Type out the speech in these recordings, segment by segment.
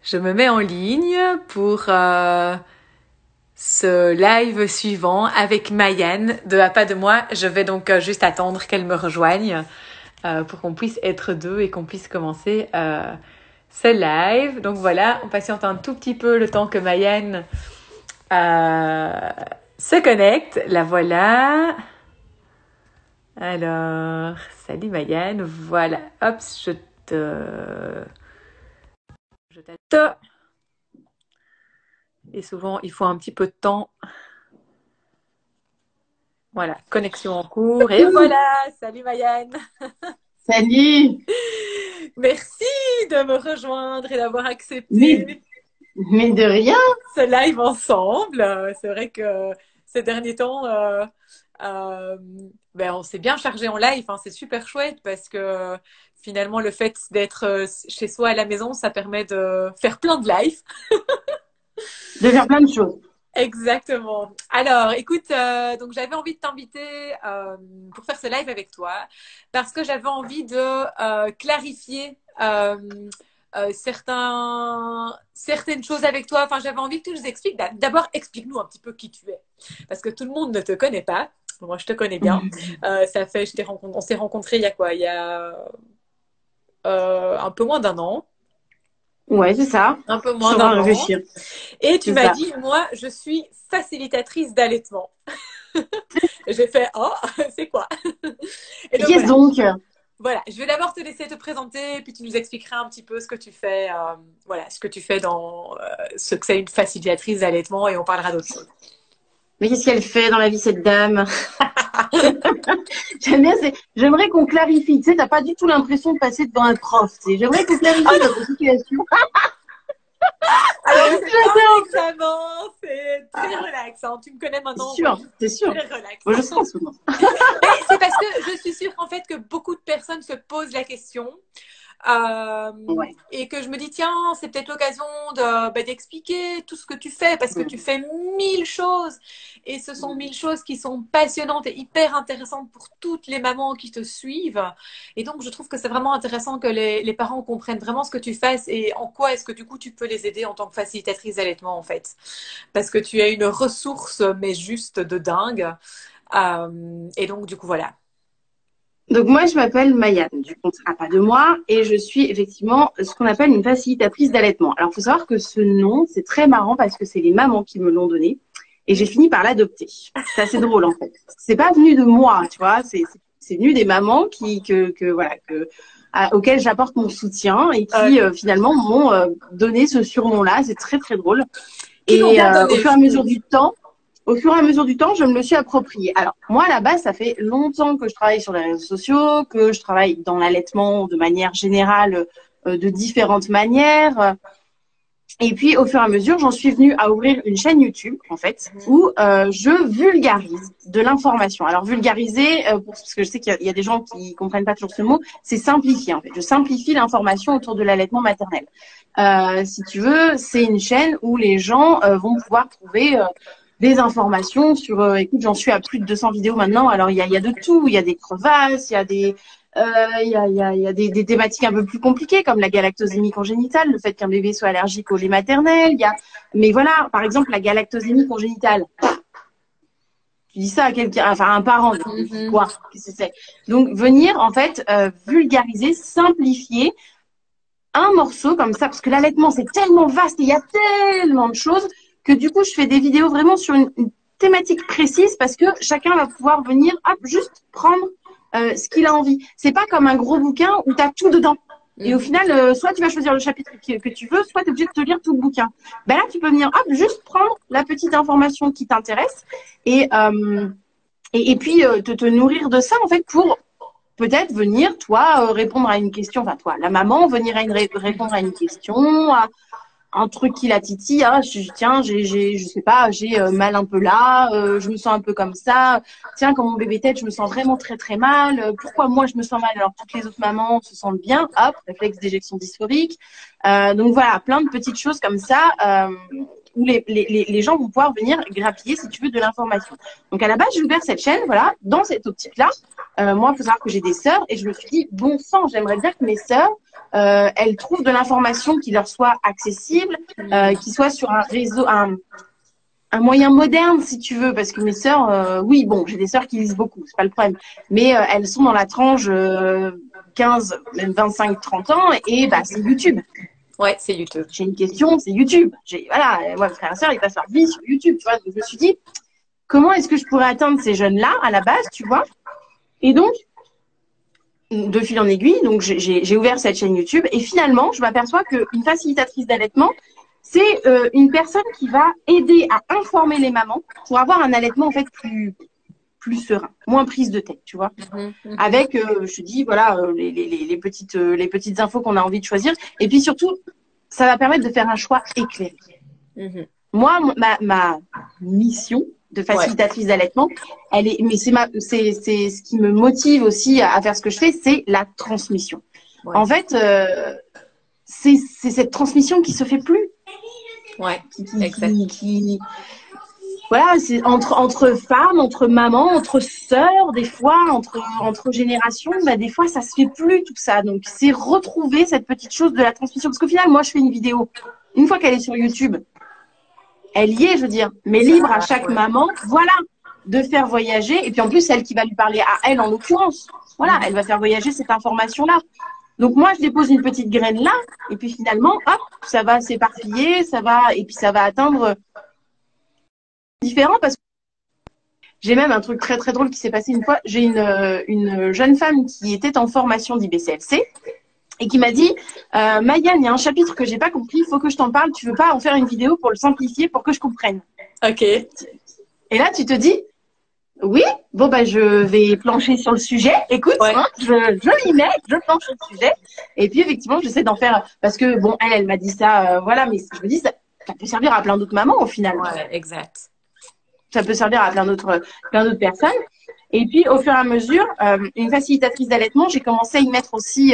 Je me mets en ligne pour ce live suivant avec Mayanne de À pas de moi. Je vais donc juste attendre qu'elle me rejoigne pour qu'on puisse être deux et qu'on puisse commencer ce live. Donc voilà, on patiente un tout petit peu le temps que Mayanne se connecte. La voilà. Alors, salut Mayanne. Voilà, hop, je t'attends. Et souvent, il faut un petit peu de temps. Voilà, connexion en cours. Et voilà, salut Mayanne. Salut! Merci de me rejoindre et d'avoir Mais, accepté mais de rien! ce live ensemble. C'est vrai que ces derniers temps, euh, on s'est bien chargé en live. Hein, c'est super chouette parce que finalement, le fait d'être chez soi à la maison, ça permet de faire plein de lives. De faire plein de choses. Exactement. Alors, écoute, donc j'avais envie de t'inviter pour faire ce live avec toi parce que j'avais envie de clarifier certaines choses avec toi. Enfin, j'avais envie que tu nous expliques. D'abord, explique-nous un petit peu qui tu es, parce que tout le monde ne te connaît pas. Moi, je te connais bien. On s'est rencontrés il y a quoi? Il y a un peu moins d'un an. Ouais, c'est ça. Un peu Je suis moins en train d'un de an. réfléchir. Et tu C'est m'as ça. dit, moi, je suis facilitatrice d'allaitement. J'ai fait, oh, c'est quoi? Et Et donc qu'est-ce voilà. donc? Voilà, je vais d'abord te laisser te présenter, puis tu nous expliqueras un petit peu ce que tu fais, voilà, ce que tu fais dans ce que c'est une facilitatrice d'allaitement, et on parlera d'autres choses. Mais qu'est-ce qu'elle fait dans la vie, cette dame? J'aime bien, j'aimerais qu'on clarifie. Tu sais, t'as pas du tout l'impression de passer devant un prof. Tu sais. J'aimerais qu'on clarifie notre situation. Alors, c'est pas un J'adore. examen, c'est très relax. Hein. Tu me connais C'est maintenant, moi, sûr, c'est sûr. très relax. Moi, je sens souvent. Mais c'est parce que je suis sûre en fait que beaucoup de personnes se posent la question. Ouais. Et que je me dis, tiens, c'est peut-être l'occasion d'expliquer tout ce que tu fais, parce que tu fais 1000 choses. Et ce sont 1000 choses qui sont passionnantes et hyper intéressantes pour toutes les mamans qui te suivent. Et donc, je trouve que c'est vraiment intéressant que les parents comprennent vraiment ce que tu fais et en quoi est-ce que du coup tu peux les aider en tant que facilitatrice d'allaitement, en fait. Parce que tu es une ressource, mais juste de dingue. Et donc, du coup, voilà. Donc moi, je m'appelle Mayanne, du compte à pas de moi, et je suis effectivement ce qu'on appelle une facilitatrice d'allaitement. Alors, il faut savoir que ce nom, c'est très marrant parce que c'est les mamans qui me l'ont donné, et j'ai fini par l'adopter. C'est assez drôle en fait. C'est pas venu de moi, tu vois, c'est venu des mamans auxquelles j'apporte mon soutien et qui finalement m'ont donné ce surnom-là. C'est très très drôle. Qui l'ont Et bien donné. au fur et à mesure du temps, je me le suis approprié. Alors, moi, à la base, ça fait longtemps que je travaille sur les réseaux sociaux, que je travaille dans l'allaitement de manière générale, de différentes manières. Et puis, au fur et à mesure, j'en suis venue à ouvrir une chaîne YouTube, en fait, où je vulgarise de l'information. Alors, vulgariser, parce que je sais qu'il y a des gens qui comprennent pas toujours ce mot, c'est simplifier, en fait. Je simplifie l'information autour de l'allaitement maternel. Si tu veux, c'est une chaîne où les gens vont pouvoir trouver des informations sur, écoute, j'en suis à plus de 200 vidéos maintenant. Alors, il y a de tout. Il y a des crevasses, il y a des thématiques un peu plus compliquées comme la galactosémie congénitale, le fait qu'un bébé soit allergique au lait maternel. Mais voilà, par exemple, la galactosémie congénitale. Tu dis ça à quelqu'un, enfin à un parent, quoi, qu'est-ce que c'est? Donc, venir, en fait, vulgariser, simplifier un morceau comme ça, parce que l'allaitement, c'est tellement vaste et il y a tellement de choses que du coup, je fais des vidéos vraiment sur une thématique précise parce que chacun va pouvoir venir, hop, juste prendre ce qu'il a envie. C'est pas comme un gros bouquin où tu as tout dedans. Et au final, soit tu vas choisir le chapitre que tu veux, soit tu es obligé de te lire tout le bouquin. Ben là, tu peux venir, hop, juste prendre la petite information qui t'intéresse et puis te nourrir de ça, en fait, pour peut-être venir, toi, répondre à une question, enfin, toi, la maman, venir répondre à une question, à un truc qui la titille, ah, tiens, je sais pas, j'ai mal un peu là, je me sens un peu comme ça, tiens, quand mon bébé tète, je me sens vraiment très très mal, pourquoi moi je me sens mal alors toutes les autres mamans se sentent bien, hop, réflexe d'éjection dysphorique. Donc voilà, plein de petites choses comme ça où les gens vont pouvoir venir grappiller, si tu veux, de l'information. Donc, à la base, j'ai ouvert cette chaîne, voilà, dans cette optique-là. Moi, il faut savoir que j'ai des sœurs et je me suis dit, bon sang, j'aimerais bien que mes sœurs, elles trouvent de l'information qui leur soit accessible, qui soit sur un réseau, un moyen moderne, si tu veux, parce que mes sœurs, oui, bon, j'ai des sœurs qui lisent beaucoup, c'est pas le problème, mais elles sont dans la tranche 15, même 25, 30 ans, et bah, c'est YouTube. Ouais, c'est YouTube. J'ai une question, c'est YouTube. Voilà, moi, mes frères et sœurs, ils passent leur vie sur YouTube, tu vois. Donc, je me suis dit, comment est-ce que je pourrais atteindre ces jeunes-là, à la base, tu vois? Et donc, de fil en aiguille, donc j'ai ouvert cette chaîne YouTube, et finalement, je m'aperçois qu'une facilitatrice d'allaitement, c'est une personne qui va aider à informer les mamans pour avoir un allaitement en fait plus serein, moins prise de tête, tu vois. Avec, je te dis, voilà, les petites infos qu'on a envie de choisir. Et puis surtout, ça va permettre de faire un choix éclairé. Moi, ma mission de facilitatrice d'allaitement, elle est, mais c'est ce qui me motive aussi à faire ce que je fais, c'est la transmission. Ouais. En fait, c'est cette transmission qui se fait plus. Ouais, voilà, c'est entre femmes, entre mamans, entre sœurs, des fois, entre générations, bah, des fois, ça se fait plus tout ça. Donc, c'est retrouver cette petite chose de la transmission. Parce qu'au final, moi, je fais une vidéo. Une fois qu'elle est sur YouTube, elle y est, je veux dire. Mais libre à chaque maman, voilà, de faire voyager. Et puis, en plus, celle qui va lui parler à elle, en l'occurrence. Voilà, elle va faire voyager cette information-là. Donc, moi, je dépose une petite graine là. Et puis, finalement, hop, ça va s'éparpiller, et puis ça va atteindre différent parce que j'ai même un truc très très drôle qui s'est passé une fois. J'ai une jeune femme qui était en formation d'IBCLC et qui m'a dit Maïane, il y a un chapitre que j'ai pas compris, il faut que je t'en parle, tu veux pas en faire une vidéo pour le simplifier pour que je comprenne? Ok. Et là tu te dis oui, bon bah je vais plancher sur le sujet, écoute, hein, je m'y mets, je planche sur le sujet et puis effectivement j'essaie d'en faire parce que bon elle m'a dit ça, voilà, mais je me dis ça peut servir à plein d'autres mamans au final. Ouais, exact. Ça peut servir à plein d'autres personnes. Et puis, au fur et à mesure, une facilitatrice d'allaitement, j'ai commencé à y mettre aussi,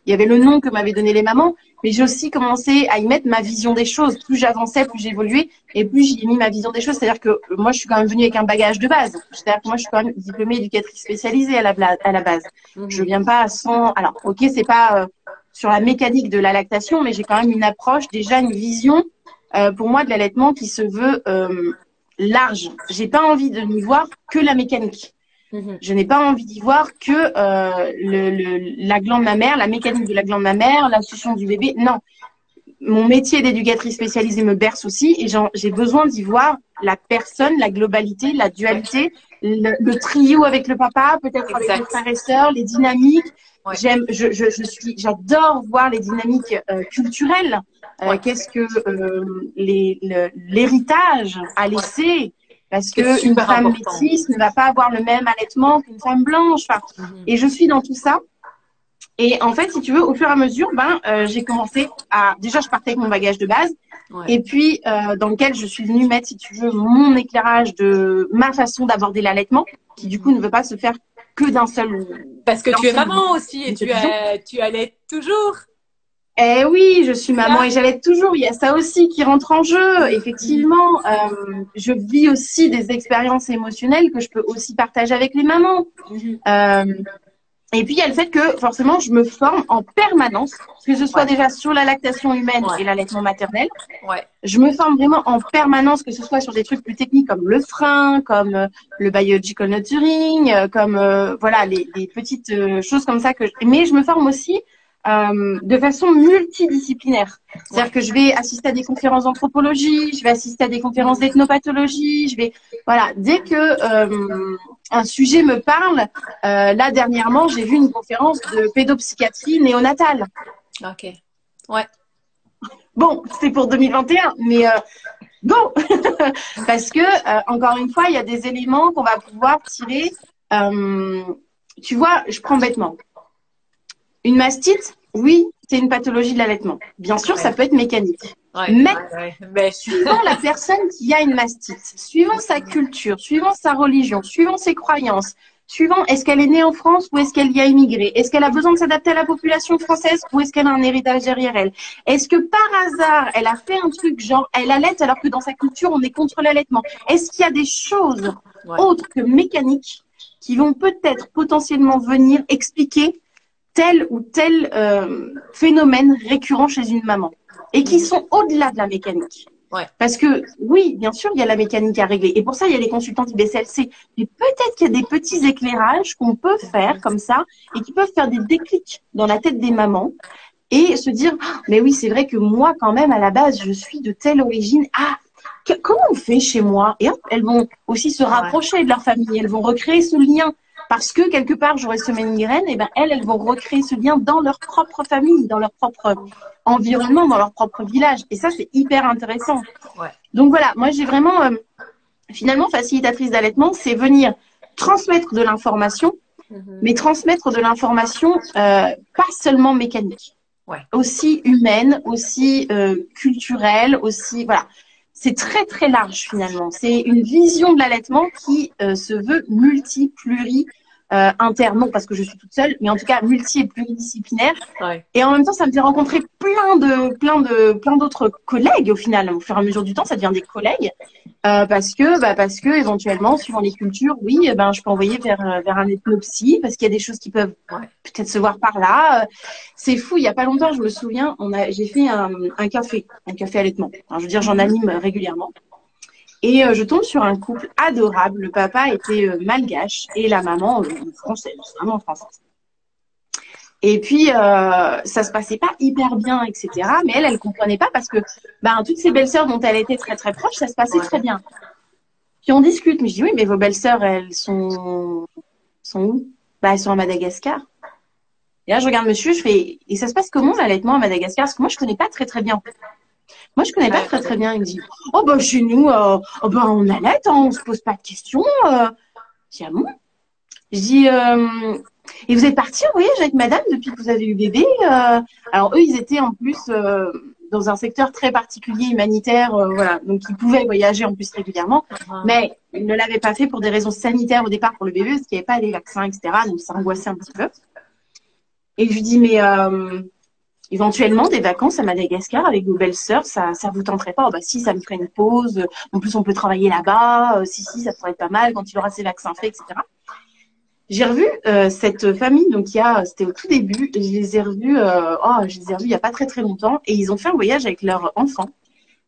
il y avait le nom que m'avaient donné les mamans, mais j'ai aussi commencé à y mettre ma vision des choses. Plus j'avançais, plus j'évoluais, et plus j'y ai mis ma vision des choses. C'est-à-dire que moi, je suis quand même venue avec un bagage de base. C'est-à-dire que moi, je suis quand même diplômée éducatrice spécialisée à la base. Je viens pas sans... Alors, ok, c'est pas sur la mécanique de la lactation, mais j'ai quand même une approche, déjà une vision, pour moi, de l'allaitement qui se veut... large. J'ai pas envie de n'y voir que la mécanique. Je n'ai pas envie d'y voir que la glande mammaire, la mécanique de la glande mammaire, la succion du bébé. Non. Mon métier d'éducatrice spécialisée me berce aussi et j'ai besoin d'y voir la personne, la globalité, la dualité, le trio avec le papa, peut-être avec les frères et sœurs, les dynamiques. Ouais. J'adore voir les dynamiques culturelles. Qu'est-ce que l'héritage a laissé? Parce que une femme métisse ne va pas avoir le même allaitement qu'une femme blanche. Enfin, et je suis dans tout ça. Et en fait, si tu veux, au fur et à mesure, j'ai commencé à... Déjà, je partais avec mon bagage de base. Ouais. Et puis, dans lequel je suis venue mettre, si tu veux, mon éclairage de ma façon d'aborder l'allaitement, qui du coup ne veut pas se faire que d'un seul... Parce que tu es maman aussi et tu allaites toujours. Eh oui, je suis maman et j'allaite toujours. Il y a ça aussi qui rentre en jeu. Effectivement, je vis aussi des expériences émotionnelles que je peux aussi partager avec les mamans. Et puis, il y a le fait que, forcément, je me forme en permanence, que ce soit déjà sur la lactation humaine et l'allaitement maternel. Je me forme vraiment en permanence, que ce soit sur des trucs plus techniques comme le frein, comme le biological nurturing, comme voilà, les petites choses comme ça. Mais je me forme aussi de façon multidisciplinaire. C'est-à-dire que je vais assister à des conférences d'anthropologie, je vais assister à des conférences d'ethnopathologie, voilà, dès que un sujet me parle, là dernièrement, j'ai vu une conférence de pédopsychiatrie néonatale. Ok. Ouais. Bon, c'est pour 2021, mais bon, parce que encore une fois, il y a des éléments qu'on va pouvoir tirer. Tu vois, je prends bêtement. Une mastite, oui, c'est une pathologie de l'allaitement. Bien sûr, ça peut être mécanique. Mais suivant la personne qui a une mastite, suivant sa culture, suivant sa religion, suivant ses croyances, suivant est-ce qu'elle est née en France ou est-ce qu'elle y a immigré? Est-ce qu'elle a besoin de s'adapter à la population française ou est-ce qu'elle a un héritage derrière elle? Est-ce que par hasard, elle a fait un truc genre elle allait alors que dans sa culture, on est contre l'allaitement? Est-ce qu'il y a des choses autres que mécaniques qui vont peut-être potentiellement venir expliquer tel ou tel phénomène récurrent chez une maman et qui sont au-delà de la mécanique? Parce que, oui, bien sûr, il y a la mécanique à régler. Et pour ça, il y a les consultantes IBCLC. Mais peut-être qu'il y a des petits éclairages qu'on peut faire comme ça et qui peuvent faire des déclics dans la tête des mamans et se dire, ah, mais oui, c'est vrai que moi, quand même, à la base, je suis de telle origine. Ah, comment on fait chez moi? Et hop, elles vont aussi se rapprocher de leur famille. Elles vont recréer ce lien. Parce que quelque part, j'aurais semé une graine, et ben elles vont recréer ce lien dans leur propre famille, dans leur propre environnement, dans leur propre village. Et ça, c'est hyper intéressant. Donc voilà, moi j'ai vraiment, finalement, facilitatrice d'allaitement, c'est venir transmettre de l'information, mais transmettre de l'information pas seulement mécanique, aussi humaine, aussi culturelle, aussi voilà. C'est très très large finalement. C'est une vision de l'allaitement qui se veut inter, non parce que je suis toute seule, mais en tout cas multi et pluridisciplinaire. Et en même temps, ça me fait rencontrer plein d'autres collègues au final. Au fur et à mesure du temps, ça devient des collègues parce que éventuellement, suivant les cultures, oui, je peux envoyer vers un ethnopsy parce qu'il y a des choses qui peuvent peut-être se voir par là. C'est fou. Il y a pas longtemps, je me souviens, j'ai fait un café allaitement. Enfin, je veux dire, j'en anime régulièrement. Et je tombe sur un couple adorable. Le papa était malgache et la maman française, vraiment française. Et puis, ça se passait pas hyper bien, etc. Mais elle comprenait pas parce que toutes ses belles-sœurs dont elle était très très proche, ça se passait très bien. Puis on discute. Mais je dis oui, mais vos belles-sœurs, elles sont où? Elles sont à Madagascar. Et là, je regarde monsieur, je fais et ça se passe comment l'allaitement à Madagascar? Parce que moi, je connais pas très très bien. Moi, je connais pas très très bien. Il me dit, chez nous, on allait, on se pose pas de questions. Je dis, ah bon? Je dis, et vous êtes parti en voyage avec madame depuis que vous avez eu bébé? Alors eux, ils étaient en plus dans un secteur très particulier humanitaire, voilà, donc ils pouvaient voyager en plus régulièrement, mais ils ne l'avaient pas fait pour des raisons sanitaires au départ pour le bébé, parce qu'il n'y avait pas les vaccins, etc. Donc ça angoissait un petit peu. Et je lui dis, mais éventuellement, des vacances à Madagascar avec vos belles-sœurs, ça vous tenterait pas? Si, ça me ferait une pause. En plus, on peut travailler là-bas. Si, ça pourrait être pas mal quand il aura ses vaccins faits, etc. J'ai revu cette famille, donc c'était au tout début. Je les ai revus, il y a pas très très longtemps, et ils ont fait un voyage avec leur enfant.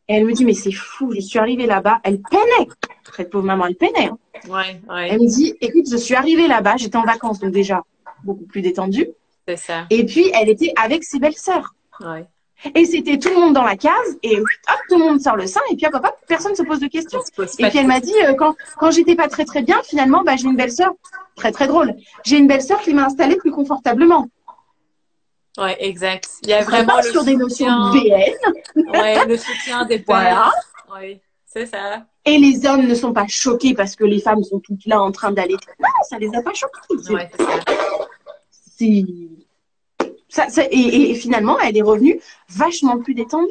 Et elle me dit, mais c'est fou, je suis arrivée là-bas. Elle peinait. Cette pauvre maman, elle peinait. Elle me dit, écoute, je suis arrivée là-bas, j'étais en vacances, donc déjà beaucoup plus détendue. C'est ça. Et puis, elle était avec ses belles-sœurs. Et c'était tout le monde dans la case, et hop, tout le monde sort le sein, et puis hop, personne ne se pose de questions. Et puis elle m'a dit, quand j'étais pas très très bien, finalement, j'ai une belle-sœur, très très drôle, j'ai une belle-sœur qui m'a installée plus confortablement. Ouais, exact. Il y a vraiment le sur des notions BN. Le soutien des pères. Voilà. Oui, c'est ça. Et les hommes ne sont pas choqués parce que les femmes sont toutes là en train d'allaiter. Non, ça les a pas choqués. Ouais, c'est ça. Et finalement, elle est revenue vachement plus détendue.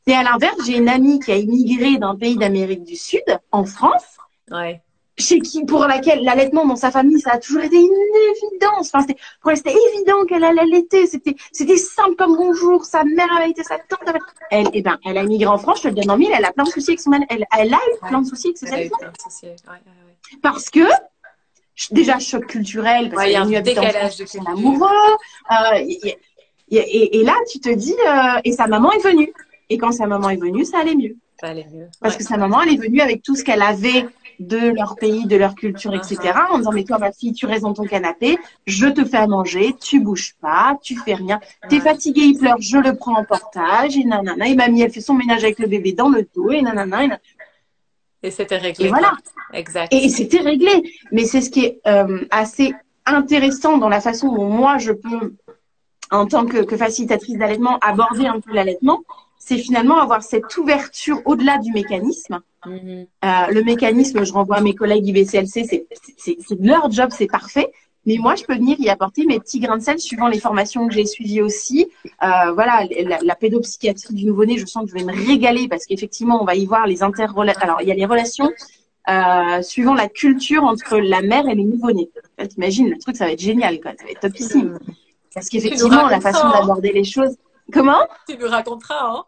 Et à l'inverse, j'ai une amie qui a immigré d'un pays d'Amérique du Sud, en France, pour laquelle l'allaitement dans sa famille, ça a toujours été une évidence. Enfin, pour elle, c'était évident qu'elle allait allaiter. C'était simple comme bonjour. Sa mère avait été sa tante. Elle a immigré en France, je te le donne en mille, elle a plein de soucis avec son allaitement. Elle a eu plein de soucis avec ses allaitements. Parce que, déjà, choc culturel, parce qu'elle est venue habiter en France, son amoureux. Et là, tu te dis, et sa maman est venue. Et quand sa maman est venue, ça allait mieux. Parce que sa maman, elle est venue avec tout ce qu'elle avait de leur pays, de leur culture, etc. En disant, mais toi, ma fille, tu restes dans ton canapé, je te fais à manger, tu bouges pas, tu fais rien. T'es fatiguée, il pleure, je le prends en portage, et nanana. Et mamie, elle fait son ménage avec le bébé dans le dos, et nanana. Et c'était réglé. Et voilà. Exact. Et c'était réglé. Mais c'est ce qui est assez intéressant dans la façon dont moi, je peux, en tant que facilitatrice d'allaitement, aborder un peu l'allaitement. C'est finalement avoir cette ouverture au-delà du mécanisme. Le mécanisme, je renvoie à mes collègues IBCLC, c'est leur job, c'est parfait. Mais moi, je peux venir y apporter mes petits grains de sel suivant les formations que j'ai suivies aussi. Voilà, la pédopsychiatrie du nouveau-né, je sens que je vais me régaler parce qu'effectivement, on va y voir les interrelations. Alors, il y a les relations suivant la culture entre la mère et le nouveau-né. T'imagines, le truc, ça va être génial, quoi. Ça va être topissime. Parce qu'effectivement, la façon d'aborder les choses. Comment? Tu nous raconteras, hein?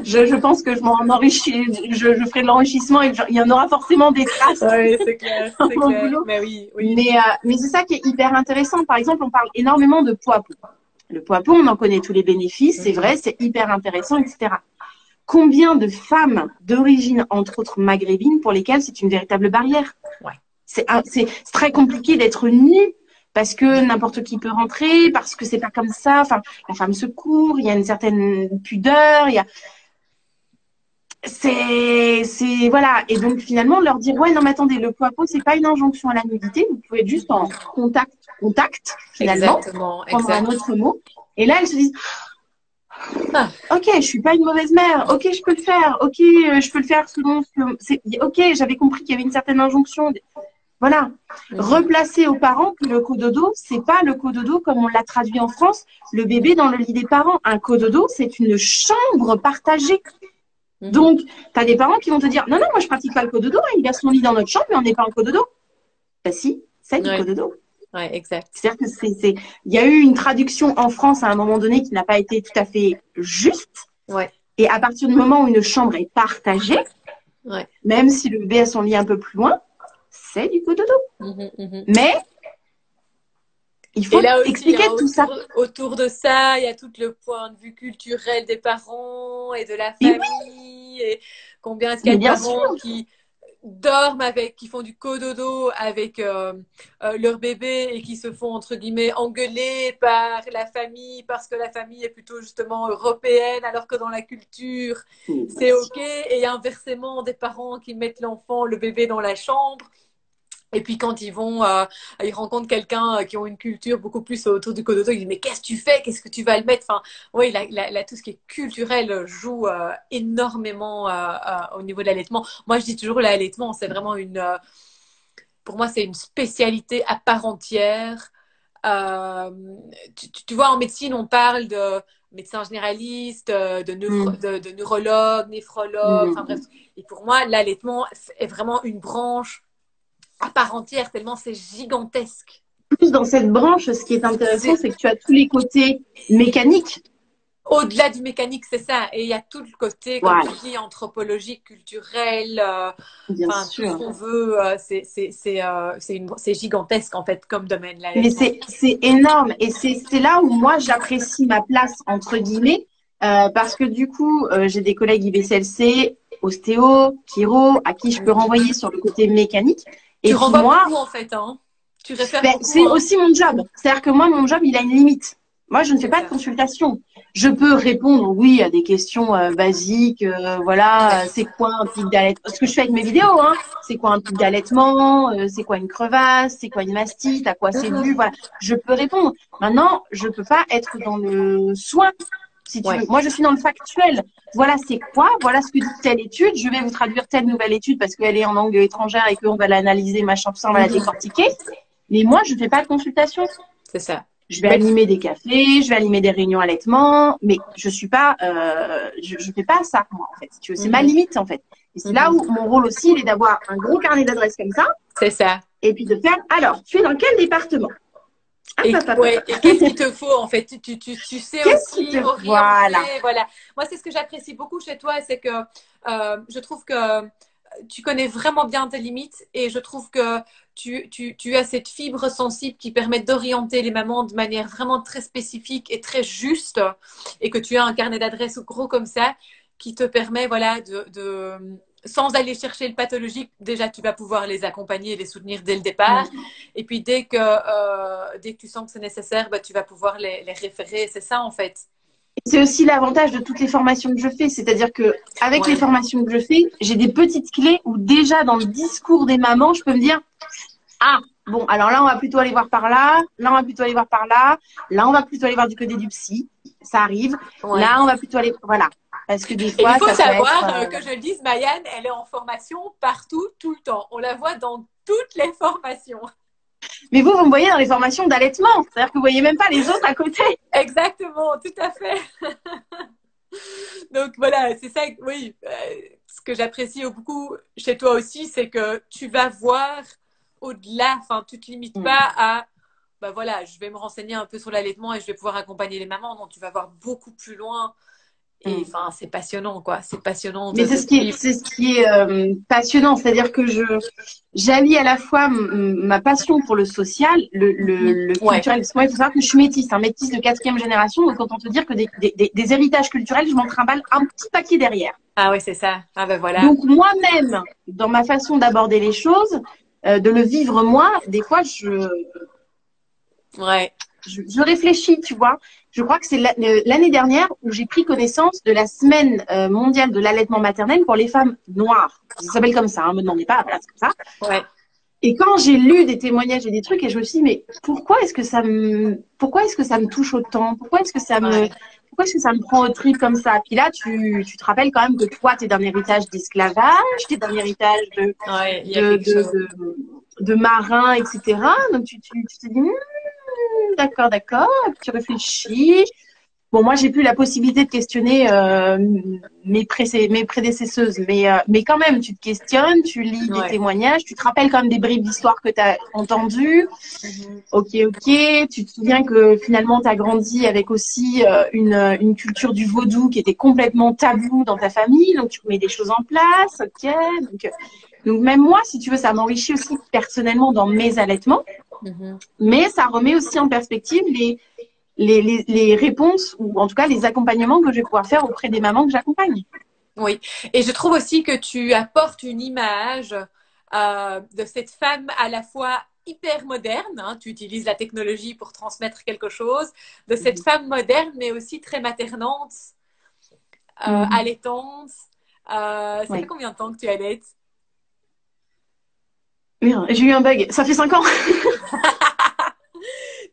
Je pense que je m'en enrichis, je ferai de l'enrichissement et il y en aura forcément des traces. Oui, c'est clair, dans c'est mon clair. boulot. Mais oui, oui. Mais c'est ça qui est hyper intéressant. Par exemple, on parle énormément de poids. Le poids, on en connaît tous les bénéfices, c'est vrai, c'est hyper intéressant, etc. Combien de femmes d'origine, entre autres maghrébine, pour lesquelles c'est une véritable barrière? Ouais. C'est très compliqué d'être nue parce que n'importe qui peut rentrer, parce que c'est pas comme ça. Enfin, la femme se court, il y a une certaine pudeur, il y a voilà. Et donc finalement leur dire ouais non mais attendez, le poids c'est pas une injonction à la nudité, vous pouvez être juste en contact finalement, Exactement, prendre un autre mot. Et là elles se disent ok, je suis pas une mauvaise mère, ok je peux le faire, ok je peux le faire selon ok, j'avais compris qu'il y avait une certaine injonction. Voilà. Replacer aux parents que le cododo, c'est pas le cododo comme on l'a traduit en France, le bébé dans le lit des parents. Un cododo, c'est une chambre partagée. Donc, tu as des parents qui vont te dire non, non, moi je pratique pas le cododo, il a son lit dans notre chambre, mais on n'est pas en cododo. Bah si, c'est du cododo. Ouais, exact. C'est-à-dire que il y a eu une traduction en France à un moment donné qui n'a pas été tout à fait juste. Ouais. Et à partir du moment où une chambre est partagée, même si le bébé a son lit un peu plus loin, c'est du cododo. Mais il faut expliquer tout ça. Autour de ça, il y a tout le point de vue culturel des parents et de la famille. Et combien est-ce qu'il y a de parents qui dorment qui font du cododo avec leur bébé et qui se font, entre guillemets, engueuler par la famille parce que la famille est plutôt justement européenne, alors que dans la culture, c'est OK. Et inversement, des parents qui mettent le bébé dans la chambre. Et puis quand ils rencontrent quelqu'un qui ont une culture beaucoup plus autour du cododo, ils disent mais qu'est-ce que tu fais? Qu'est-ce que tu vas le mettre? Enfin, oui, tout ce qui est culturel joue énormément au niveau de l'allaitement. Moi, je dis toujours l'allaitement, c'est vraiment pour moi, c'est une spécialité à part entière. Tu vois, en médecine, on parle de médecin généraliste, de neurologue, néphrologue, enfin bref. Et pour moi, l'allaitement est vraiment une branche à part entière, tellement c'est gigantesque. Plus dans cette branche, ce qui est intéressant, c'est que tu as tous les côtés mécaniques. Au-delà du mécanique, c'est ça. Et il y a tout le côté, comme tu dis, anthropologique, culturel, bien sûr. Tout ce qu'on veut. C'est gigantesque, en fait, comme domaine. Là, mais c'est énorme. Et c'est là où moi, j'apprécie ma place, entre guillemets, parce que du coup, j'ai des collègues IBCLC, ostéo, chiro, à qui je peux renvoyer sur le côté mécanique. Et tu renvoies beaucoup, en fait, hein. Tu réfères beaucoup. C'est aussi mon job. C'est-à-dire que moi, mon job, il a une limite. Moi, je ne fais pas de consultation. Je peux répondre, oui, à des questions basiques. Voilà, c'est quoi un pic d'allaitement? Ce que je fais avec mes vidéos, hein. C'est quoi un pic d'allaitement? C'est quoi une crevasse? C'est quoi une mastite? À quoi c'est dû? Voilà, je peux répondre. Maintenant, je peux pas être dans le soin. Si tu veux. Moi, je suis dans le factuel. Voilà, c'est quoi? Voilà ce que dit telle étude. Je vais vous traduire telle nouvelle étude parce qu'elle est en langue étrangère et qu'on va l'analyser, machin, tout ça, on va la décortiquer. Mais moi, je fais pas de consultation. C'est ça. Je vais animer des cafés, je vais animer des réunions allaitement, mais je suis pas, je fais pas ça, moi, en fait. Si tu veux, c'est ma limite, en fait. Et c'est là où mon rôle aussi, il est d'avoir un gros carnet d'adresses comme ça. C'est ça. Et puis de faire, alors, tu es dans quel département? Et qu'est-ce qu'il te faut, en fait? Tu sais aussi orienter. Voilà. Moi, c'est ce que j'apprécie beaucoup chez toi, c'est que je trouve que tu connais vraiment bien tes limites et je trouve que tu as cette fibre sensible qui permet d'orienter les mamans de manière vraiment très spécifique et très juste et que tu as un carnet d'adresses gros comme ça qui te permet, voilà, sans aller chercher le pathologique, déjà tu vas pouvoir les accompagner et les soutenir dès le départ. Et puis dès que tu sens que c'est nécessaire, bah, tu vas pouvoir les référer. C'est ça en fait. C'est aussi l'avantage de toutes les formations que je fais. C'est-à-dire que avec les formations que je fais, j'ai des petites clés où déjà dans le discours des mamans, je peux me dire ah, bon, alors là, on va plutôt aller voir par là. Là, on va plutôt aller voir par là. Là, on va plutôt aller voir du côté du psy. Ça arrive. Là, on va plutôt aller... Voilà. Parce que des fois, il faut savoir que je le dise, Maïane, elle est en formation partout, tout le temps. On la voit dans toutes les formations. Mais vous me voyez dans les formations d'allaitement. C'est-à-dire que vous voyez même pas les autres à côté. Exactement, tout à fait. Donc voilà, c'est ça, oui. que j'apprécie beaucoup chez toi aussi, c'est que tu vas voir au-delà, enfin, tu te limites pas à, bah voilà, je vais me renseigner un peu sur l'allaitement et je vais pouvoir accompagner les mamans. Non, tu vas voir beaucoup plus loin. Et enfin, c'est passionnant, quoi. C'est passionnant Mais de suivre. c'est ce qui est passionnant, c'est-à-dire que j'allie à la fois ma passion pour le social, le Ouais. culturel. Parce que moi, il faut savoir que je suis métisse, métisse de 4e génération. Donc, autant te dire que des héritages culturels, je m'en trimballe un petit paquet derrière. Ah ouais, c'est ça. Ah ben voilà. Donc, moi-même, dans ma façon d'aborder les choses, de le vivre moi, des fois, Ouais. je réfléchis, tu vois. Je crois que c'est l'année dernière où j'ai pris connaissance de la semaine mondiale de l'allaitement maternel pour les femmes noires. Ça s'appelle comme ça, me demandez pas, voilà, c'est comme ça. Ouais. Et quand j'ai lu des témoignages et des trucs, et je me suis dit, mais pourquoi est-ce que ça me touche autant? Pourquoi est-ce que ça me prend au trip comme ça? Puis là, tu te rappelles quand même que toi, tu es d'un héritage d'esclavage, tu es d'un héritage Ouais, il y a quelque chose. de marins, etc. Donc, tu te dis, d'accord, d'accord. Et puis tu réfléchis. Bon, moi, j'ai plus la possibilité de questionner mes prédécesseuses, mais quand même, tu te questionnes, tu lis des témoignages, tu te rappelles quand même des bribes d'histoire que tu as entendues. Ok, tu te souviens que finalement, tu as grandi avec aussi une culture du vaudou qui était complètement tabou dans ta famille, donc tu remets des choses en place, ok. Donc même moi, si tu veux, ça m'enrichit aussi personnellement dans mes allaitements, mais ça remet aussi en perspective les réponses ou en tout cas les accompagnements que je vais pouvoir faire auprès des mamans que j'accompagne. Oui, et je trouve aussi que tu apportes une image de cette femme à la fois hyper moderne, hein, tu utilises la technologie pour transmettre quelque chose, de cette femme moderne mais aussi très maternante, allaitante. Ça fait combien de temps que tu allaites? J'ai eu un bug, ça fait 5 ans.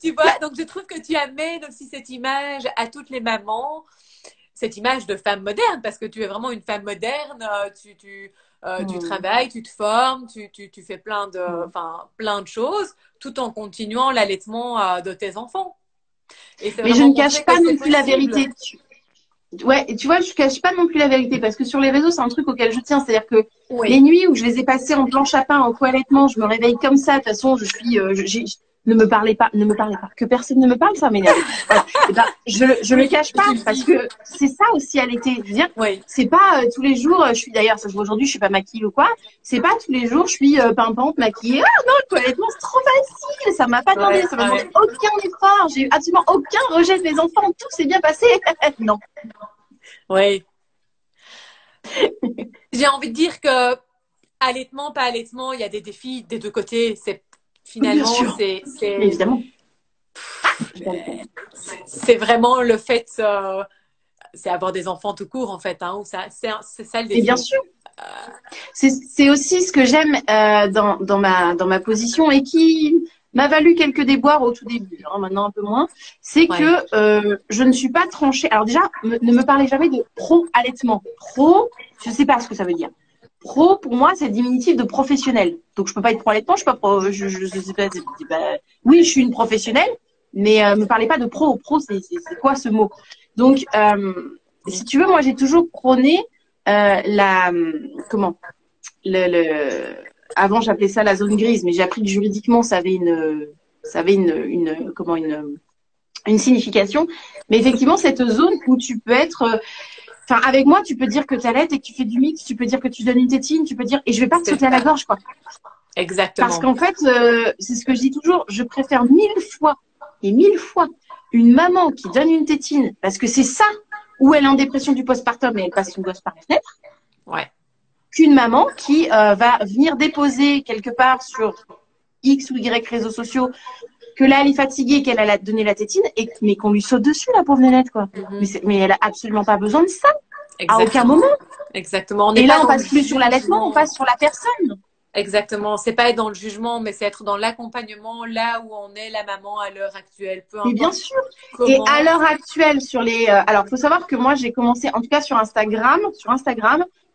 Tu vois, donc je trouve que tu amènes aussi cette image à toutes les mamans, cette image de femme moderne, parce que tu es vraiment une femme moderne, tu travailles, tu te formes, tu fais plein de choses, tout en continuant l'allaitement de tes enfants. Et mais je ne cache pas non plus la vérité. Ouais, tu vois, je cache pas non plus la vérité, parce que sur les réseaux, c'est un truc auquel je tiens. C'est-à-dire que les nuits où je les ai passées en planche à pain, en co-allaitement, je me réveille comme ça. De toute façon, ne me parlez pas. Que personne ne me parle, ça m'énerve. Voilà. Et ben, je le cache pas, parce que c'est ça aussi allaiter. Je veux dire, c'est pas tous les jours, je suis d'ailleurs, aujourd'hui, je suis pas maquillée ou quoi. C'est pas tous les jours, je suis pimpante, maquillée. Ah non, le co-allaitement, c'est trop facile. Ça m'a pas demandé, ça m'a demandé aucun effort. J'ai eu absolument aucun rejet de mes enfants. Tout s'est bien passé. Non. Oui. J'ai envie de dire que allaitement, pas allaitement, il y a des défis des deux côtés. Finalement, évidemment. C'est vraiment le fait, c'est avoir des enfants tout court en fait, hein, c'est ça le défi. Et bien sûr. C'est aussi ce que j'aime dans ma position et qui m'a valu quelques déboires au tout début, maintenant un peu moins, c'est que je ne suis pas tranchée. Alors déjà, ne me parlez jamais de pro-allaitement. Pro, je ne sais pas ce que ça veut dire. Pro, pour moi, c'est le diminutif de professionnel. Donc, je peux pas être pro-allaitement, je suis pas pro, je sais pas, oui, je suis une professionnelle, mais me parlez pas de pro. Pro, c'est quoi ce mot? Donc, si tu veux, moi, j'ai toujours prôné avant j'appelais ça la zone grise, mais j'ai appris que juridiquement ça avait une signification. Mais effectivement, cette zone où tu peux être, avec moi, tu peux dire que tu allaites et que tu fais du mix, tu peux dire que tu donnes une tétine, tu peux dire, et je vais pas te sauter à la gorge, quoi. Exactement. Parce qu'en fait, c'est ce que je dis toujours, je préfère 1000 fois une maman qui donne une tétine, parce que c'est ça, où elle est en dépression du postpartum et elle passe son gosse par la fenêtre. Ouais. Qu'une maman qui va venir déposer quelque part sur X ou Y réseaux sociaux que là elle est fatiguée, qu'elle a donné la tétine, mais qu'on lui saute dessus la pauvre nénette, quoi. Mais elle a absolument pas besoin de ça. Exactement. À aucun moment. Exactement. Et là on passe plus sur l'allaitement, on passe sur la personne. Exactement. C'est pas être dans le jugement, mais c'est être dans l'accompagnement là où on est la maman à l'heure actuelle. Peu importe. Mais bien sûr. Et à l'heure actuelle sur les, alors faut savoir que moi j'ai commencé, en tout cas sur Instagram,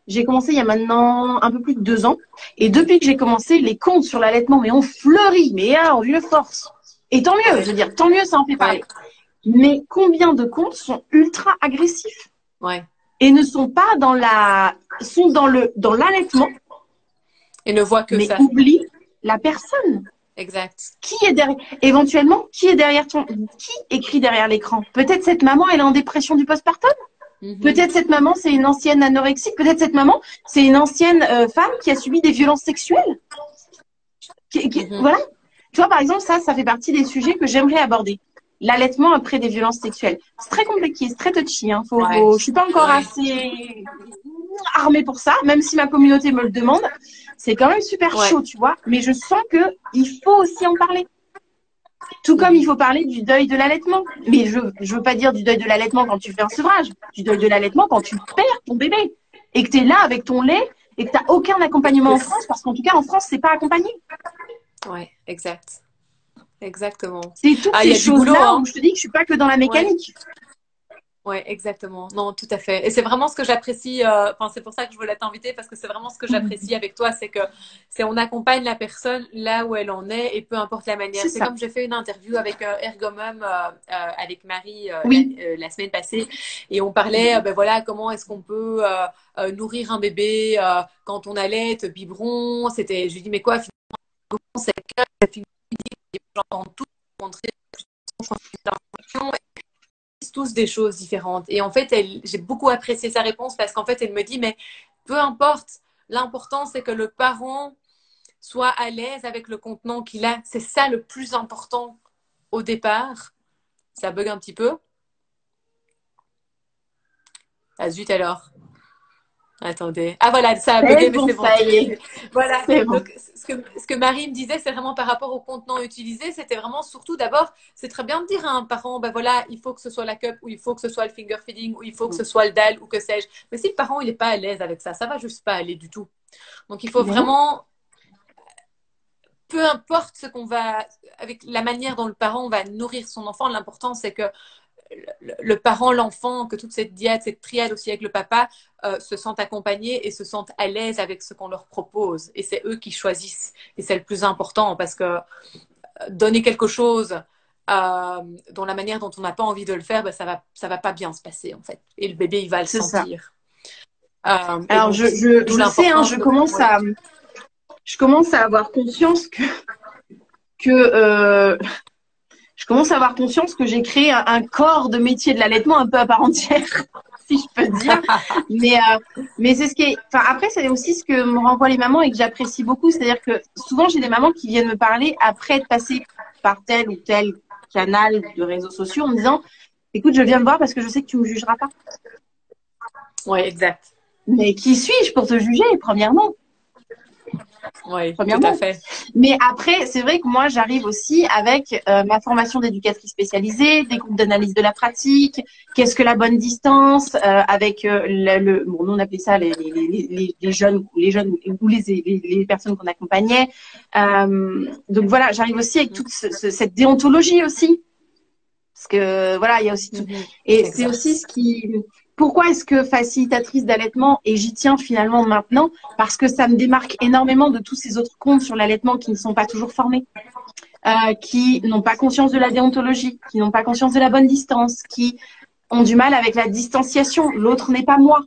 j'ai commencé il y a maintenant un peu plus de 2 ans. Et depuis que j'ai commencé, les comptes sur l'allaitement, mais ont fleuri, mais ont une force. Et tant mieux, je veux dire, tant mieux, ça en fait parler. Mais combien de comptes sont ultra agressifs? Ouais. et ne sont pas sont dans l'allaitement, Et ne voient que mais ça. oublient la personne. Exact. Éventuellement, qui écrit derrière l'écran? Peut-être cette maman, elle est en dépression du postpartum. Peut-être cette maman, c'est une ancienne anorexique. Peut-être cette maman, c'est une ancienne femme qui a subi des violences sexuelles. Voilà. Tu vois, par exemple, ça fait partie des sujets que j'aimerais aborder. L'allaitement après des violences sexuelles. C'est très compliqué, c'est très touchy. Hein. Je suis pas encore assez armée pour ça, même si ma communauté me le demande. C'est quand même super chaud, tu vois. Mais je sens que il faut aussi en parler. Tout comme il faut parler du deuil de l'allaitement. Mais je veux pas dire du deuil de l'allaitement quand tu fais un sevrage. Du deuil de l'allaitement quand tu perds ton bébé. Et que tu es là avec ton lait et que tu n'as aucun accompagnement en France. Parce qu'en tout cas, en France, c'est pas accompagné. Ouais, exact. Exactement. C'est toutes ces choses-là où je te dis que je suis pas que dans la mécanique. Ouais, exactement. Non, tout à fait. Et c'est vraiment ce que j'apprécie. C'est pour ça que je voulais t'inviter parce que c'est vraiment ce que j'apprécie avec toi, c'est que on accompagne la personne là où elle en est et peu importe la manière. C'est comme j'ai fait une interview avec Ergomum avec Marie la semaine passée et on parlait voilà comment est-ce qu'on peut nourrir un bébé quand on allait biberon. Je lui dis mais quoi finalement c'est que j'entends tout montrer tous des choses différentes. Et en fait, j'ai beaucoup apprécié sa réponse parce qu'en fait, elle me dit, mais peu importe, l'important, c'est que le parent soit à l'aise avec le contenant qu'il a. C'est ça le plus important au départ. Ça bug un petit peu. Ah zut alors. Attendez. Ah voilà, ça a bugué, mais c'est bon. Ça y est. Voilà. Bon. Donc, ce que Marie me disait, c'est vraiment par rapport au contenant utilisé. C'était vraiment surtout d'abord, c'est très bien de dire à un parent, voilà, il faut que ce soit la cup, ou il faut que ce soit le finger feeding, ou il faut que ce soit le dalle, ou que sais-je. Mais si le parent, il n'est pas à l'aise avec ça va juste pas aller du tout. Donc, il faut vraiment, peu importe ce qu'on va, avec la manière dont le parent va nourrir son enfant, l'important, c'est que le parent, l'enfant, que toute cette diade, cette triade aussi avec le papa se sentent accompagnés et se sentent à l'aise avec ce qu'on leur propose. Et c'est eux qui choisissent. Et c'est le plus important parce que donner quelque chose dont la manière dont on n'a pas envie de le faire, ça va pas bien se passer en fait. Et le bébé, il va le sentir. Alors, donc, je sais, hein, je commence à avoir conscience je commence à avoir conscience que j'ai créé un corps de métier de l'allaitement un peu à part entière, si je peux dire. Mais c'est ce qui est. Enfin, après, c'est aussi ce que me renvoient les mamans et que j'apprécie beaucoup. C'est-à-dire que souvent, j'ai des mamans qui viennent me parler après être passées par tel ou tel canal de réseaux sociaux en me disant écoute, je viens me voir parce que je sais que tu ne me jugeras pas. Oui, exact. Mais qui suis-je pour te juger, premièrement? Oui, tout à fait. Mais après, c'est vrai que moi, j'arrive aussi avec ma formation d'éducatrice spécialisée, des groupes d'analyse de la pratique, qu'est-ce que la bonne distance, avec bon, nous on appelait ça les jeunes ou les personnes qu'on accompagnait. Donc voilà, j'arrive aussi avec toute cette déontologie aussi. Parce que voilà, il y a aussi tout. Et c'est aussi ce qui. Pourquoi est-ce que facilitatrice d'allaitement, et j'y tiens finalement maintenant, parce que ça me démarque énormément de tous ces autres comptes sur l'allaitement qui ne sont pas toujours formés, qui n'ont pas conscience de la déontologie, qui n'ont pas conscience de la bonne distance, qui ont du mal avec la distanciation. L'autre n'est pas moi.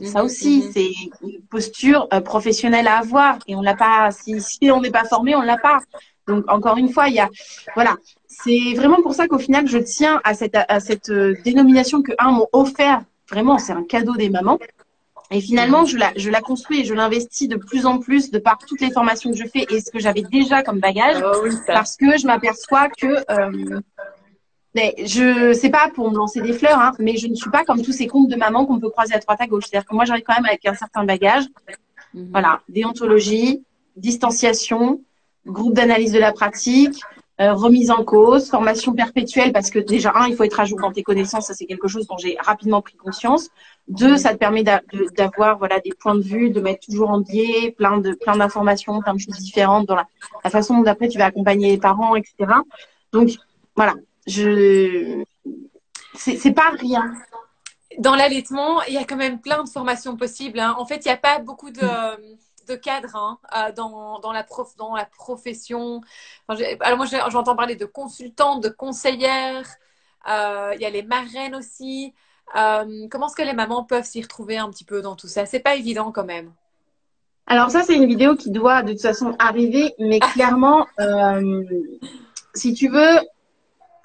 Ça aussi, c'est une posture professionnelle à avoir, et on l'a pas. Si on n'est pas formé, on l'a pas. Donc encore une fois, il y a voilà. C'est vraiment pour ça qu'au final, je tiens à cette dénomination que m'ont offert. Vraiment, c'est un cadeau des mamans. Et finalement, je la construis et je l'investis de plus en plus de par toutes les formations que je fais et ce que j'avais déjà comme bagage, parce que je m'aperçois que mais c'est pas pour me lancer des fleurs, hein, mais je ne suis pas comme tous ces comptes de mamans qu'on peut croiser à droite à gauche. C'est-à-dire que moi, j'arrive quand même avec un certain bagage. Voilà, déontologie, distanciation, groupe d'analyse de la pratique, remise en cause, formation perpétuelle, parce que déjà, il faut être à jour dans tes connaissances, ça c'est quelque chose dont j'ai rapidement pris conscience. Deux, ça te permet d'avoir voilà, des points de vue, de mettre toujours en biais, plein d'informations, plein de choses différentes dans la façon dont après tu vas accompagner les parents, etc. Donc, voilà, c'est pas rien. Dans l'allaitement, il y a quand même plein de formations possibles. Hein. En fait, il n'y a pas beaucoup de cadres dans la profession. Alors moi, j'entends parler de consultantes, de conseillères. Il y a les marraines aussi. Comment est-ce que les mamans peuvent s'y retrouver un petit peu dans tout ça? C'est pas évident quand même. Alors ça, c'est une vidéo qui doit de toute façon arriver, mais clairement, si tu veux,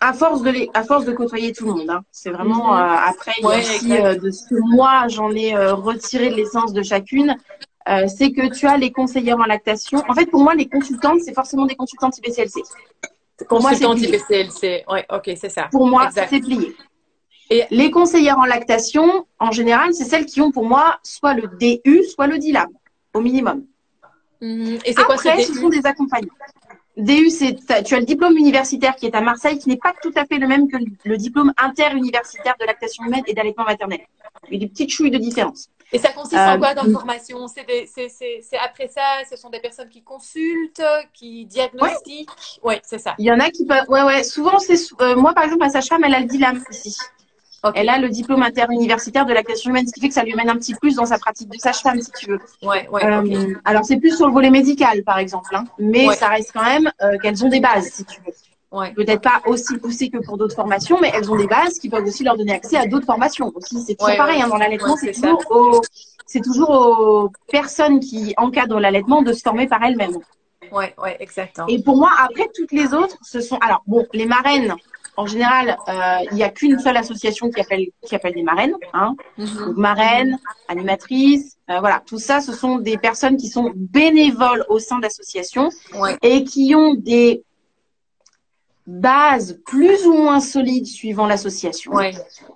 à force de côtoyer tout le monde, hein, c'est vraiment, après, il y a Ouais, aussi exact. de ce que moi, j'en ai retiré de l'essence de chacune, c'est que tu as les conseillères en lactation. En fait, pour moi, les consultantes, c'est forcément des consultantes IBCLC. Pour moi, c'est Consultante plié. IBCLC. Ouais, ok, c'est ça. Pour moi, Exact. c'est plié. Et Les conseillères en lactation, en général, c'est celles qui ont pour moi soit le DU, soit le DILAB, au minimum. et c'est quoi ce Après, ce sont DU? des accompagnants. DU, tu as le diplôme universitaire qui est à Marseille, qui n'est pas tout à fait le même que le diplôme interuniversitaire de lactation humaine et d'allaitement maternel. Il y a des petites chouilles de différence. Et ça consiste en quoi comme formation? C'est après ça, ce sont des personnes qui consultent, qui Ouais, diagnostiquent. Oui, c'est ça. il y en a qui peuvent. Ouais, ouais. Souvent, c'est moi, par exemple, ma sage-femme, elle a le DILAM ici. Ok. Elle a le diplôme interuniversitaire de lactation humaine, ce qui fait que ça lui mène un petit plus dans sa pratique de sage-femme, si tu veux. Ouais, ouais, ok. Alors, c'est plus sur le volet médical, par exemple, hein, mais Ouais, ça reste quand même qu'elles ont des bases, si tu veux. ouais. Peut-être pas aussi poussées que pour d'autres formations, mais elles ont des bases qui peuvent aussi leur donner accès à d'autres formations. Aussi, c'est toujours Ouais, pareil, ouais. hein, dans l'allaitement, Ouais, c'est ça. c'est toujours aux personnes qui encadrent l'allaitement de se former par elles-mêmes. Ouais, ouais, exact. Et pour moi, après, toutes les autres, ce sont. Alors, bon, les marraines, en général, il n'y a qu'une seule association qui appelle des marraines. Hein. Donc, marraines, animatrices, voilà. Tout ça, ce sont des personnes qui sont bénévoles au sein d'associations Ouais, et qui ont des bases plus ou moins solides suivant l'association. ouais,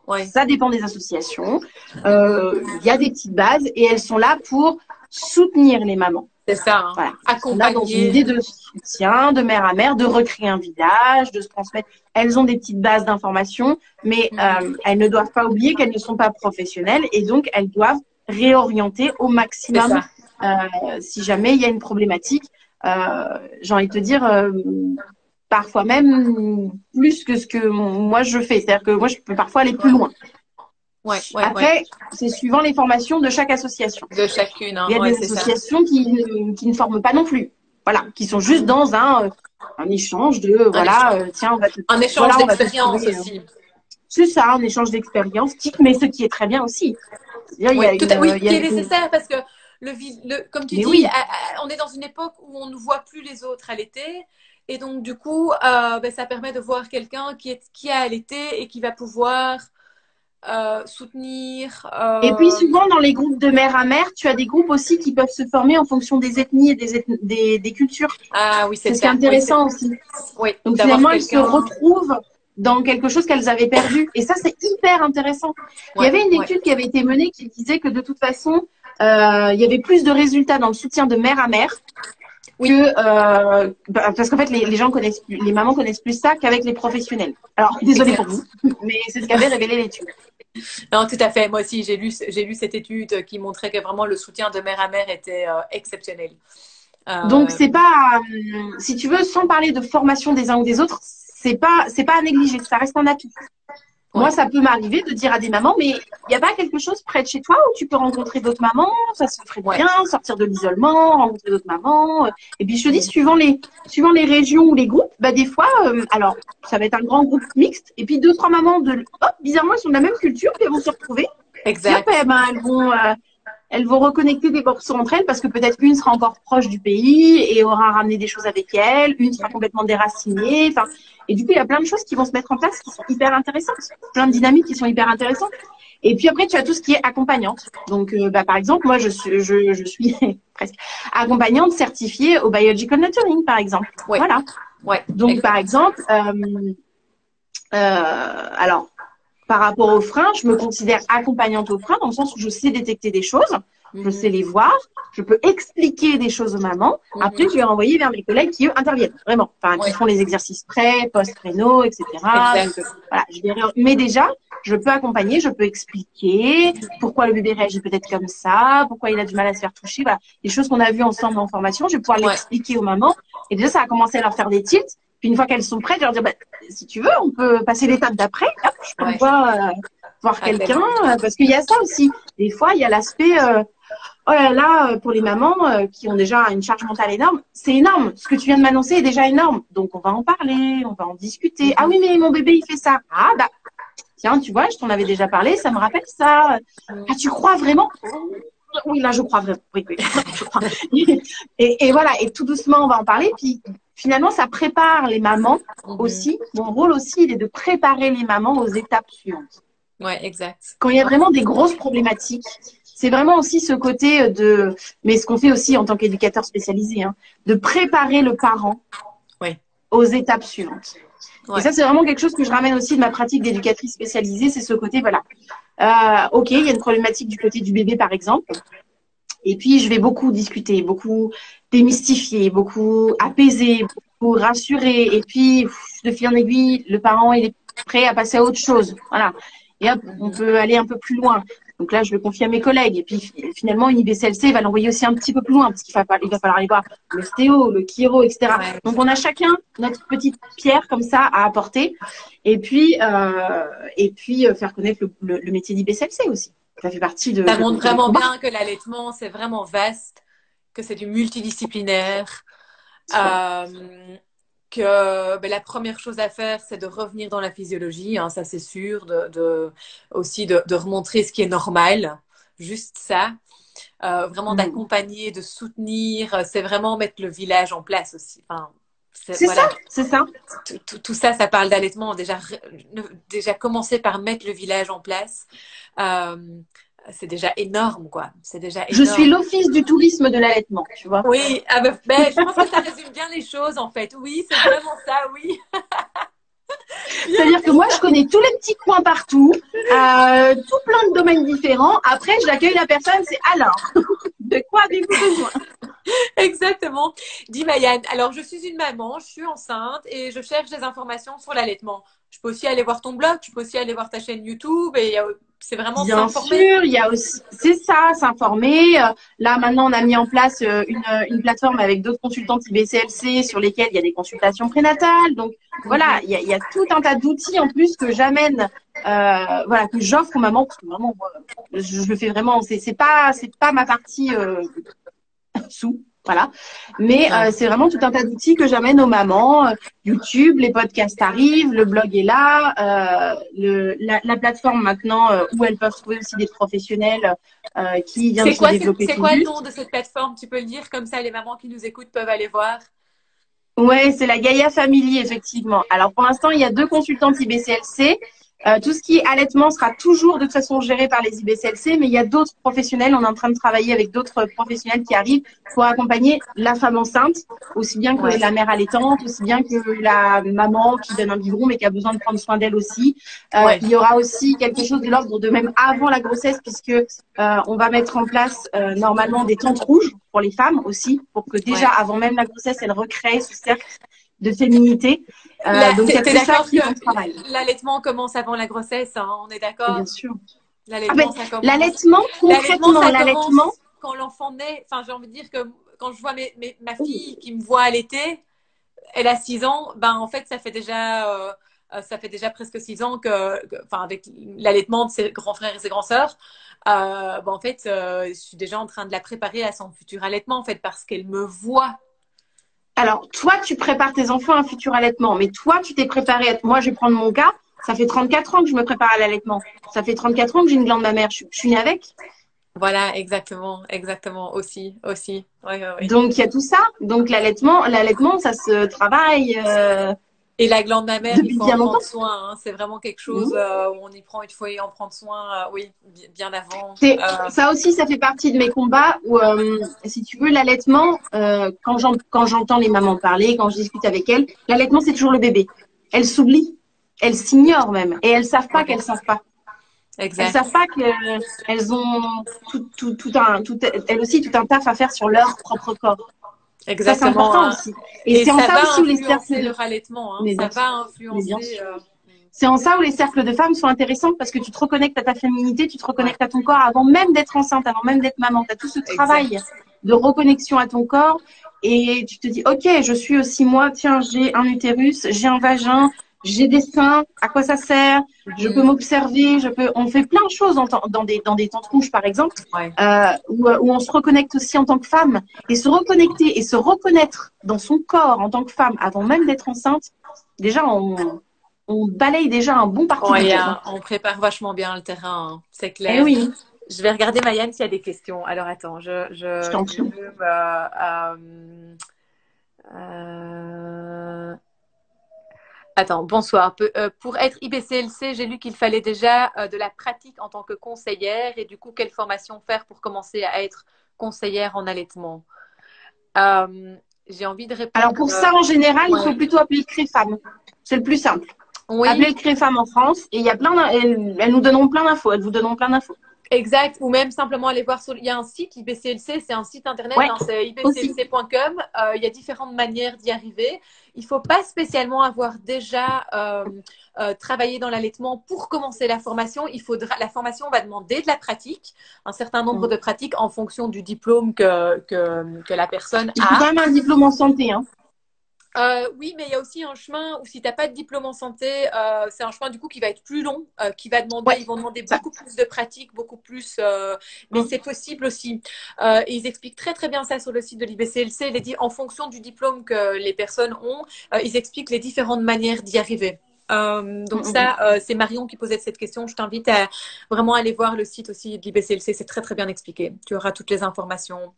ouais. Ça dépend des associations. Il y a des petites bases et elles sont là pour soutenir les mamans. C'est ça, hein. Voilà. On a dans une Accompagner. idée de soutien, de mère à mère, de recréer un village, de se transmettre. Elles ont des petites bases d'information, mais elles ne doivent pas oublier qu'elles ne sont pas professionnelles et donc elles doivent réorienter au C'est maximum ça. si jamais il y a une problématique. J'ai envie de te dire, parfois même plus que ce que moi je fais. C'est-à-dire que moi, je peux parfois aller plus loin. Ouais, ouais, ouais. Après, c'est suivant les formations de chaque association. De chacune, hein. Il y a Ouais, des c'est ça. associations qui ne forment pas non plus. Voilà, qui sont juste dans un échange de, Un voilà, échange, tiens, un échange voilà, on va te d'expérience trouver. aussi. C'est ça, un échange d'expérience, mais ce qui est très bien aussi. C'est-à-dire, Oui, oui, il y qui a est nécessaire parce que comme tu mais dis, oui, on est dans une époque où on ne voit plus les autres allaiter. Et donc, du coup, ça permet de voir quelqu'un qui a allaité et qui va pouvoir soutenir. et puis souvent, dans les groupes de mère à mère, tu as des groupes aussi qui peuvent se former en fonction des ethnies et des cultures. Ah oui, c'est C'est ce qui est ça. Oui, intéressant aussi. oui, Donc d'avoir finalement, elles se quelqu'un. retrouvent dans quelque chose qu'elles avaient perdu. Et ça, c'est hyper intéressant. Il y Ouais, avait une ouais. étude qui avait été menée qui disait que de toute façon, il y avait plus de résultats dans le soutien de mère à mère Oui. que parce qu'en fait, les gens connaissent plus, les mamans connaissent plus ça qu'avec les professionnels. Alors, désolée pour Exact. vous, mais c'est ce qu'avait révélé l'étude. Non, tout à fait. Moi aussi, j'ai lu cette étude qui montrait que vraiment le soutien de mère à mère était exceptionnel. Donc, Euh, c'est pas, si tu veux, sans parler de formation des uns ou des autres, c'est pas à négliger. Ça reste un atout. Moi, ouais, ça peut m'arriver de dire à des mamans, mais il n'y a pas quelque chose près de chez toi où tu peux rencontrer d'autres mamans, ça se ferait ouais. bien, sortir de l'isolement, rencontrer d'autres mamans. Et puis, je te dis, suivant les régions ou les groupes, bah, des fois, alors, ça va être un grand groupe mixte, et puis deux, trois mamans hop, bizarrement, elles sont de la même culture, puis elles vont se retrouver. Puis hop, Exact. eh ben, elles vont reconnecter des morceaux entre elles parce que peut-être une sera encore proche du pays et aura ramené des choses avec elle, une sera complètement déracinée. Enfin, et du coup, il y a plein de choses qui vont se mettre en place qui sont hyper intéressantes, plein de dynamiques qui sont hyper intéressantes. Et puis après, tu as tout ce qui est accompagnante. Donc, par exemple, moi, je suis presque accompagnante certifiée au Biological Nurturing, par exemple. Ouais, Voilà. ouais. Donc, par exemple, alors, par rapport aux freins, je me considère accompagnante aux freins dans le sens où je sais détecter des choses, je sais les voir, je peux expliquer des choses aux mamans. Après, je vais renvoyer vers mes collègues qui, eux, interviennent, vraiment. Enfin, qui Ouais, font les exercices pré, post-rénaux, etc. Donc, exact. voilà, mais déjà, je peux accompagner, je peux expliquer pourquoi le bébé réagit peut-être comme ça, pourquoi il a du mal à se faire toucher. Voilà, des choses qu'on a vues ensemble en formation, je vais pouvoir Ouais, l'expliquer aux mamans. Et déjà, ça a commencé à leur faire des tilts. Puis une fois qu'elles sont prêtes, je leur dis, bah, si tu veux, on peut passer l'étape d'après. Hop, je peux ouais. voir Ah, quelqu'un. tellement. Parce qu'il y a ça aussi. Des fois, il y a l'aspect, oh là là, pour les mamans qui ont déjà une charge mentale énorme, c'est énorme. Ce que tu viens de m'annoncer est déjà énorme. Donc, on va en parler, on va en discuter. Ah oui, mais mon bébé, il fait ça. Ah, bah, Tiens, tu vois, je t'en avais déjà parlé, ça me rappelle ça. Ah, tu crois vraiment? Oui, là, je crois vraiment. Oui, oui, je crois. Et voilà, et tout doucement, on va en parler. Puis finalement, ça prépare les mamans aussi. Mon rôle aussi, il est de préparer les mamans aux étapes suivantes. Ouais, exact. Quand il y a vraiment des grosses problématiques, c'est vraiment aussi ce côté de, mais ce qu'on fait aussi en tant qu'éducateur spécialisé, hein, de préparer le parent aux étapes suivantes. Et ça, c'est vraiment quelque chose que je ramène aussi de ma pratique d'éducatrice spécialisée, c'est ce côté, voilà. Ok, il y a une problématique du côté du bébé, par exemple. Et puis, je vais beaucoup discuter, beaucoup démystifier, beaucoup apaiser, beaucoup rassurer. Et puis, de fil en aiguille, le parent, il est prêt à passer à autre chose. Voilà. Et hop, on peut aller un peu plus loin. Donc là, je le confie à mes collègues. Et puis, finalement, une IBCLC va l'envoyer aussi un petit peu plus loin parce qu'il va falloir aller voir l'ostéo, le chiro, etc. Ouais. Donc, on a chacun notre petite pierre comme ça à apporter. Et puis faire connaître le métier d'IBCLC aussi. Ça fait partie de… Ça montre vraiment bien que l'allaitement, c'est vraiment vaste, que c'est du multidisciplinaire. Que la première chose à faire, c'est de revenir dans la physiologie, hein, ça c'est sûr, aussi de remontrer ce qui est normal, juste ça. Vraiment d'accompagner, de soutenir, c'est vraiment mettre le village en place aussi. Enfin, c'est voilà. C'est ça. Tout ça, ça parle d'allaitement. Déjà commencer par mettre le village en place. C'est déjà énorme, quoi. C'est déjà énorme. Je suis l'office du tourisme de l'allaitement, tu vois. Oui, je pense que ça résume bien les choses, en fait. Oui, c'est vraiment ça, oui. C'est-à-dire que moi, je connais tous les petits coins partout, tout plein de domaines différents. Après, j'accueille la personne, c'est alors, de quoi avez-vous besoin? Exactement. Dis Maïane, alors je suis une maman, je suis enceinte et je cherche des informations sur l'allaitement. Je peux aussi aller voir ton blog, je peux aussi aller voir ta chaîne YouTube et c'est vraiment bien sûr, il y a aussi, c'est ça, s'informer. Là, maintenant, on a mis en place une plateforme avec d'autres consultantes IBCLC sur lesquelles il y a des consultations prénatales. Donc, voilà, il y a tout un tas d'outils en plus que j'amène, voilà, que j'offre aux mamans parce que vraiment, je le fais vraiment. C'est pas ma partie sous. Voilà. Mais c'est vraiment tout un tas d'outils que j'amène aux mamans. YouTube, les podcasts arrivent, le blog est là, la plateforme maintenant où elles peuvent trouver aussi des professionnels qui viennent de se développer. C'est quoi le nom de cette plateforme? Tu peux le dire comme ça, les mamans qui nous écoutent peuvent aller voir. Ouais, c'est la Gaïa Family, effectivement. Alors pour l'instant, il y a 2 consultantes IBCLC. Tout ce qui est allaitement sera toujours de toute façon géré par les IBCLC, mais il y a d'autres professionnels. On est en train de travailler avec d'autres professionnels qui arrivent pour accompagner la femme enceinte, aussi bien que la mère allaitante, aussi bien que la maman qui donne un biberon mais qui a besoin de prendre soin d'elle aussi. Il y aura aussi quelque chose de l'ordre de même avant la grossesse, puisque on va mettre en place normalement des tentes rouges pour les femmes aussi, pour que déjà avant même la grossesse, elles recréent ce cercle de féminité. Donc, il y a tout ça qui est en travail. L'allaitement commence avant la grossesse, hein, on est d'accord? Bien sûr. L'allaitement, ça commence. L'allaitement, concrètement, l'allaitement. Quand l'enfant naît, enfin, j'ai envie de dire que quand je vois ma fille qui me voit allaiter, elle a 6 ans, ben, en fait, ça fait déjà presque 6 ans enfin, avec l'allaitement de ses grands frères et ses grands sœurs, ben, en fait, je suis déjà en train de la préparer à son futur allaitement, en fait, parce qu'elle me voit. Alors, toi, tu prépares tes enfants à un futur allaitement, mais toi, tu t'es préparé. Moi, je vais prendre mon cas. Ça fait 34 ans que je me prépare à l'allaitement. Ça fait 34 ans que j'ai une glande mammaire. Je suis née avec. Voilà, exactement, aussi. Ouais. Donc, il y a tout ça. Donc, l'allaitement, ça se travaille. Et la glande mammaire, il faut en prendre soin. Hein. C'est vraiment quelque chose où il faut y en prendre soin, oui, bien avant. Ça aussi, ça fait partie de mes combats où, si tu veux, l'allaitement, quand j'entends les mamans parler, quand je discute avec elles, l'allaitement, c'est toujours le bébé. Elles s'oublient, elles s'ignorent même, et elles savent pas qu'elles savent pas. Exact. Elles savent pas qu'elles ont elles aussi tout un taf à faire sur leur propre corps. Exactement. Ça, c'est important aussi. Et c'est en ça aussi où les cercles de rallaitement, hein. Ça va influencer. C'est en ça où les cercles de femmes sont intéressants parce que tu te reconnectes à ta féminité, tu te reconnectes à ton corps avant même d'être enceinte, avant même d'être maman. Tu as tout ce travail de reconnexion à ton corps et tu te dis, ok, je suis aussi moi, tiens, j'ai un utérus, j'ai un vagin, j'ai des seins, à quoi ça sert? Je peux m'observer, on fait plein de choses dans des tentes rouges, par exemple, où on se reconnecte aussi en tant que femme. Et se reconnecter et se reconnaître dans son corps en tant que femme avant même d'être enceinte, déjà, on balaye déjà un bon parti du job. On prépare vachement bien le terrain, hein, c'est Eh clair. oui, Je vais regarder Mayanne s'il y a des questions. Alors attends, je t'en prie. Attends, bonsoir. Pour être IBCLC, j'ai lu qu'il fallait déjà de la pratique en tant que conseillère et du coup, quelle formation faire pour commencer à être conseillère en allaitement? J'ai envie de Alors répondre. pour ça, en général, il faut Ouais. plutôt appeler le CREFAM. C'est le plus simple. Appelez Oui, le CREFAM en France et il y a elles nous donneront plein d'infos. Elles vous donneront plein d'infos. exact. Ou même simplement aller voir sur. Il y a un site IBCLC, c'est un site internet, Ouais, hein, c'est aussi. ibclc.com. Il y a différentes manières d'y arriver. Il ne faut pas spécialement avoir déjà travaillé dans l'allaitement pour commencer la formation. La formation va demander de la pratique, un certain nombre de pratiques en fonction du diplôme que la personne Il faut a. quand même un diplôme en santé, hein. Oui, mais il y a aussi un chemin où si tu n'as pas de diplôme en santé, c'est un chemin du coup qui va être plus long, Ouais, ils vont demander ça. beaucoup plus de pratique, beaucoup plus, mais c'est possible aussi. Et ils expliquent très très bien ça sur le site de l'IBCLC. Il est dit en fonction du diplôme que les personnes ont, ils expliquent les différentes manières d'y arriver. Donc ça, c'est Marion qui posait cette question. Je t'invite à vraiment aller voir le site aussi de l'IBCLC. C'est très très bien expliqué. Tu auras toutes les informations.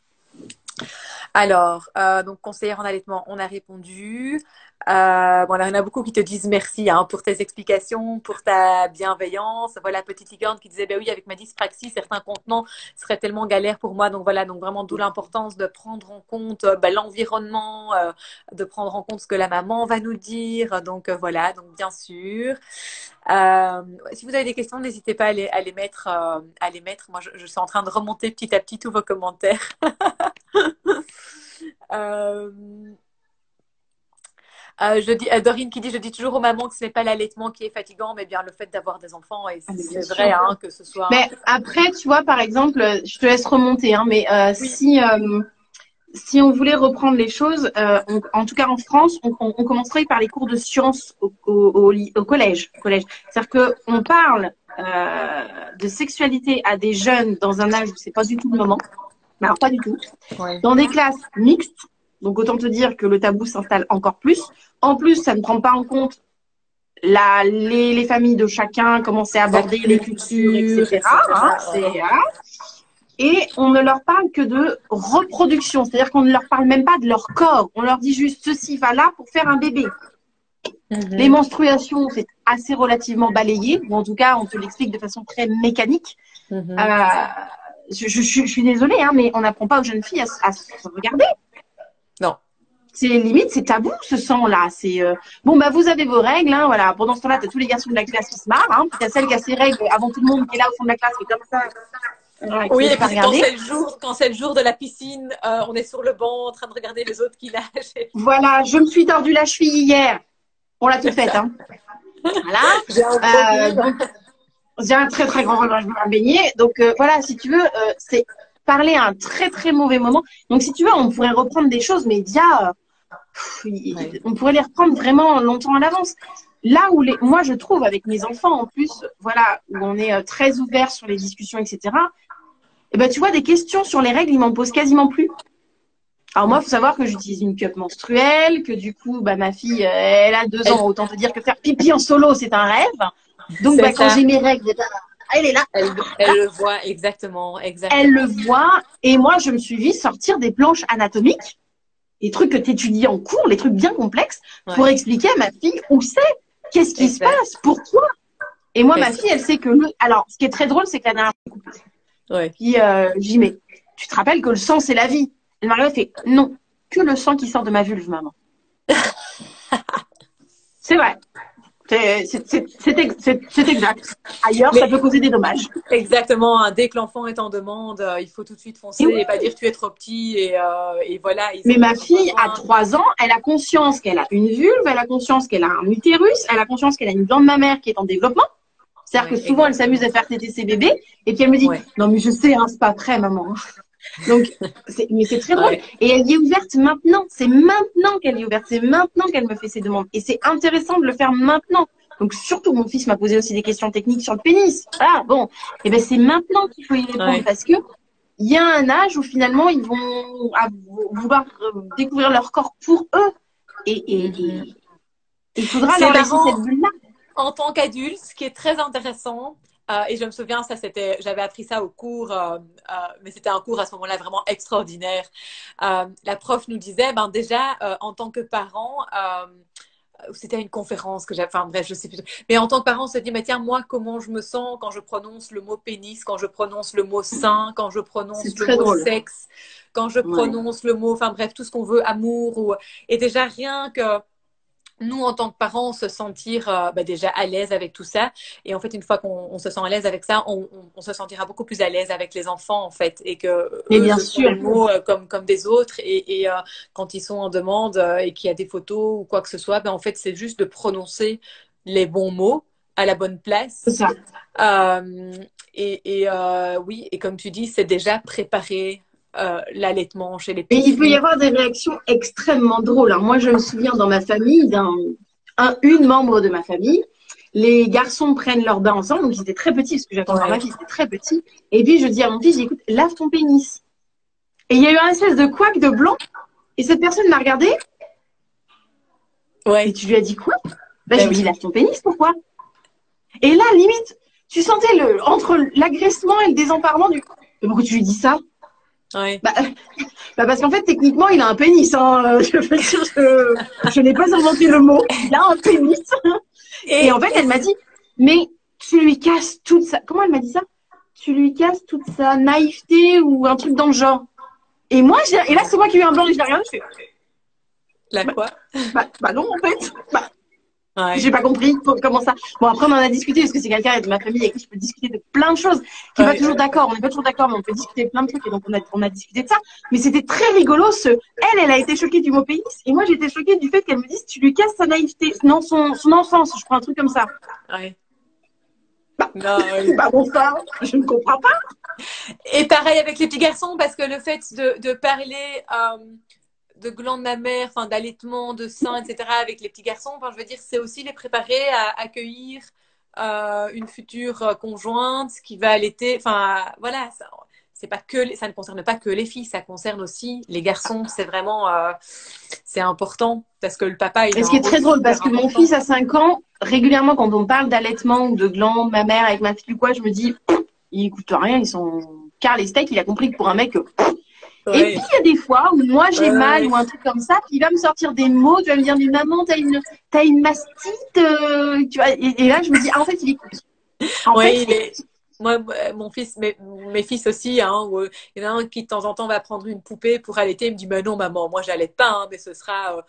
Alors, donc conseillère en allaitement, on a répondu. Bon, alors, il y en a beaucoup qui te disent merci hein, pour tes explications, pour ta bienveillance. Voilà, petite licorne qui disait, ben oui, avec ma dyspraxie, certains contenants seraient tellement galères pour moi. Donc voilà, donc vraiment d'où l'importance de prendre en compte l'environnement, de prendre en compte ce que la maman va nous dire. Donc voilà, donc bien sûr. Si vous avez des questions, n'hésitez pas à les mettre, à les mettre. Moi, je suis en train de remonter petit à petit tous vos commentaires. Euh, je dis, Dorine qui dit, je dis toujours aux mamans que ce n'est pas l'allaitement qui est fatigant, mais bien le fait d'avoir des enfants. Et Ah, mais bien c'est sûr. vrai hein, que ce soit. Mais après, tu vois, par exemple, je te laisse remonter, hein, mais Oui. si on voulait reprendre les choses, en tout cas en France, on commencerait par les cours de sciences au collège. C'est-à-dire qu'on parle de sexualité à des jeunes dans un âge où c'est pas du tout le moment. Alors, pas du tout. Ouais. Dans des classes mixtes, donc autant te dire que le tabou s'installe encore plus. En plus, ça ne prend pas en compte les familles de chacun, comment c'est abordé, les cultures, etc. Hein, et on ne leur parle que de reproduction, c'est-à-dire qu'on ne leur parle même pas de leur corps. On leur dit juste ceci va là pour faire un bébé. Les menstruations, c'est assez relativement balayé, ou en tout cas, on te l'explique de façon très mécanique. Je suis désolée, hein, mais on n'apprend pas aux jeunes filles à se regarder. Non. C'est limite, c'est tabou ce sang-là. C'est bon, bah vous avez vos règles, hein, voilà. Pendant ce temps-là, t'as tous les garçons de la classe qui se marrent, hein. Puis t'as celle qui a ses règles avant tout le monde, qui est là au fond de la classe, qui est comme ça. Oui, et puis quand c'est le jour de la piscine, on est sur le banc en train de regarder les autres qui nagent. Voilà, je me suis tordu la cheville hier. On l'a tout fait, hein. Voilà. Donc, j'ai un très très grand regret, je me baigner. Donc voilà, si tu veux, c'est parler à un très très mauvais moment. Donc si tu veux, on pourrait reprendre des choses, mais on pourrait les reprendre vraiment longtemps à l'avance. Là où moi je trouve avec mes enfants en plus, voilà, où on est très ouvert sur les discussions, etc. Et ben tu vois, des questions sur les règles, ils m'en posent quasiment plus. Alors moi, il faut savoir que j'utilise une cup menstruelle, que du coup, bah ma fille, elle a 2 ans, autant te dire que faire pipi en solo, c'est un rêve. Donc bah, quand j'ai mes règles, elle est là. Elle le voit exactement. Elle le voit, et moi je me suis vue sortir des planches anatomiques, les trucs que tu étudies en cours, les trucs bien complexes, pour expliquer à ma fille où c'est, qu'est-ce qui se passe, pourquoi. Et moi, ma fille, elle sait que alors, ce qui est très drôle, c'est que la dernière fois, puis j'y mets. Tu te rappelles que le sang, c'est la vie. Et Mario fait non, que le sang qui sort de ma vulve, maman. C'est vrai. C'est exact. Ailleurs, ça peut causer des dommages. Exactement. Hein. Dès que l'enfant est en demande, il faut tout de suite foncer et pas dire tu es trop petit et voilà. Mais ma fille, à 3 ans, elle a conscience qu'elle a une vulve, elle a conscience qu'elle a un utérus, elle a conscience qu'elle a une glande mammaire qui est en développement. C'est-à-dire que souvent, elle s'amuse à faire téter ses bébés et puis elle me dit non mais je sais, hein, c'est pas prêt, maman. Donc, mais c'est très drôle. Et elle y est ouverte maintenant. C'est maintenant qu'elle y est ouverte. C'est maintenant qu'elle me fait ses demandes. Et c'est intéressant de le faire maintenant. Donc, surtout, mon fils m'a posé aussi des questions techniques sur le pénis. Ah, bon. Et ben, c'est maintenant qu'il faut y répondre parce que il y a un âge où finalement, ils vont vouloir découvrir leur corps pour eux. Et il faudra leur laisser cette bulle-là. En tant qu'adulte, ce qui est très intéressant, et je me souviens, j'avais appris ça au cours, mais c'était un cours à ce moment-là vraiment extraordinaire. La prof nous disait, ben déjà, en tant que parent, c'était une conférence que j'avais, enfin bref, je sais plus. Mais en tant que parent, on se dit, mais tiens, moi, comment je me sens quand je prononce le mot pénis, quand je prononce le mot sein, quand je prononce le mot sexe, quand je prononce le mot, enfin bref, tout ce qu'on veut, amour, et déjà rien que nous, en tant que parents, se sentir déjà à l'aise avec tout ça. Et en fait, une fois qu'on se sent à l'aise avec ça, on se sentira beaucoup plus à l'aise avec les enfants, en fait. Et que Mais eux bien se font sûr. les mots comme des autres. Et quand ils sont en demande et qu'il y a des photos ou quoi que ce soit, ben, en fait, c'est juste de prononcer les bons mots à la bonne place. C'est ça. Oui, et comme tu dis, c'est déjà préparé l'allaitement chez les Mais petites il peut y filles. avoir des réactions extrêmement drôles. Alors, moi, je me souviens dans ma famille, une membre de ma famille, les garçons prennent leur bain ensemble, donc ils étaient très petits, parce que j'attends encore ma fille, c'était très petit. Et puis, je dis à mon fils, écoute, lave ton pénis. Et il y a eu un espèce de couac de blanc, et cette personne m'a regardé. Ouais. Et tu lui as dit quoi? Bah, je lui ai dit, lave ton pénis, pourquoi? Et là, limite, tu sentais entre l'agressement et le désemparement du. Mais pourquoi tu lui dis ça? Ouais. Bah, parce qu'en fait, techniquement, il a un pénis. Hein. Je veux dire, je n'ai pas inventé le mot. Il a un pénis. Et en fait, elle m'a dit, mais tu lui casses toute sa. Comment elle m'a dit ça? Tu lui casses toute sa naïveté ou un truc dans le genre. Et moi, et là, c'est moi qui ai eu un blanc et je l'ai regardé. Je fais. La quoi? Bah non, en fait. Ouais. J'ai pas compris comment ça. Bon, après, on en a discuté parce que c'est quelqu'un de ma famille avec qui je peux discuter de plein de choses, qui n'est pas toujours d'accord. On n'est pas toujours d'accord, mais on peut discuter de plein de trucs. Et donc, on a discuté de ça. Mais c'était très rigolo. Elle a été choquée du mot pénis. Et moi, j'étais choquée du fait qu'elle me dise, tu lui casses sa naïveté. Non, son enfance, je crois, un truc comme ça. Ouais. Bon, ça, je ne comprends pas. Et pareil avec les petits garçons, parce que le fait de parler de glandes mammaires, enfin d'allaitement, de sein, etc. avec les petits garçons, enfin, je veux dire, c'est aussi les préparer à accueillir une future conjointe qui va allaiter. Enfin, voilà, c'est pas que, ça ne concerne pas que les filles, ça concerne aussi les garçons. C'est vraiment, c'est important parce que le papa, il Et ce qui est très drôle, parce que mon fils a 5 ans, régulièrement, quand on parle d'allaitement ou de glandes mammaires avec ma fille ou quoi, je me dis, il écoute rien, ils sont car les steaks, il a compris que pour un mec. Ouais. Et puis, il y a des fois où moi, j'ai mal ou un truc comme ça, puis il va me sortir des mots, tu vas me dire, mais maman, t'as une mastite, tu vois, et là, je me dis, ah, en fait, il écoute. En fait, moi, mon fils, mes fils aussi, hein, où, il y en a un qui de temps en temps va prendre une poupée pour allaiter. Il me dit, mais non, maman, moi, j'allaite pas, hein, mais ce sera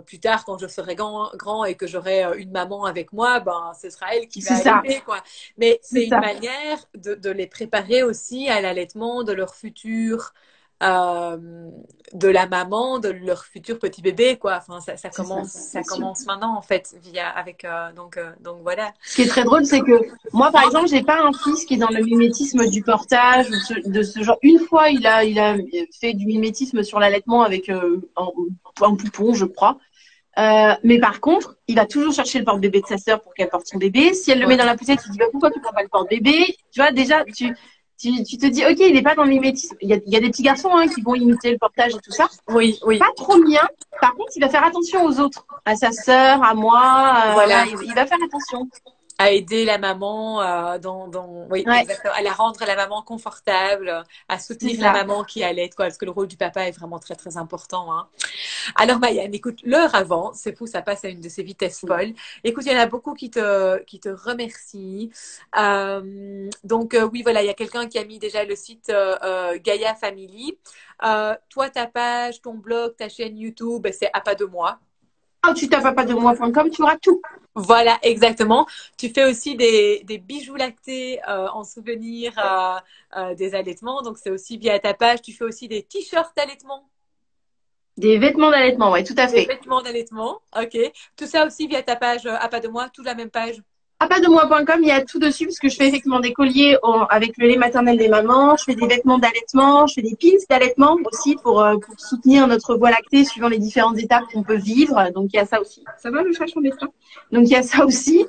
plus tard quand je serai grand et que j'aurai une maman avec moi, ben, ce sera elle qui va allaiter, quoi. Mais c'est une manière de les préparer aussi à l'allaitement de leur futur. De la maman, de leur futur petit bébé, quoi. Enfin, ça commence maintenant, en fait, donc voilà. Ce qui est très drôle, c'est que moi, par exemple, j'ai pas un fils qui est dans le mimétisme du portage ou de ce genre. Une fois, il a fait du mimétisme sur l'allaitement avec un poupon, je crois. Mais par contre, il va toujours chercher le porte-bébé de sa sœur pour qu'elle porte son bébé. Si elle le met dans la poussette, il dit bah, pourquoi tu prends pas le porte-bébé? Tu vois, déjà, tu te dis, ok, il n'est pas dans le mimétisme. Il y a des petits garçons qui vont imiter le portage et tout ça. Oui. Pas trop mien. Par contre, il va faire attention aux autres, à sa sœur, à moi. Voilà. Il va faire attention. À aider la maman exactement, à la rendre la maman confortable, à soutenir la maman qui allait, quoi, parce que le rôle du papa est vraiment très très important. Hein. Alors Maïane, écoute, l'heure avant, c'est fou, ça passe à une de ces vitesses folles. Écoute, il y en a beaucoup qui te remercient. Donc oui, voilà, il y a quelqu'un qui a mis déjà le site Gaia Family. Toi, ta page, ton blog, ta chaîne YouTube, c'est à pas de moi. Oh, tu tapes à pas de moi.com, tu auras tout. Voilà, exactement. Tu fais aussi des bijoux lactés en souvenir des allaitements. Donc, c'est aussi via ta page. Tu fais aussi des t-shirts d'allaitement. Des vêtements d'allaitement, oui, tout à fait. Des vêtements d'allaitement, ok. Tout ça aussi via ta page à pas de moi, toute la même page. À pas de moi.com, il y a tout dessus parce que je fais effectivement des colliers avec le lait maternel des mamans, je fais des vêtements d'allaitement, je fais des pins d'allaitement aussi pour soutenir notre voie lactée suivant les différentes étapes qu'on peut vivre. Donc il y a ça aussi. Ça va le chat en destin. Donc il y a ça aussi.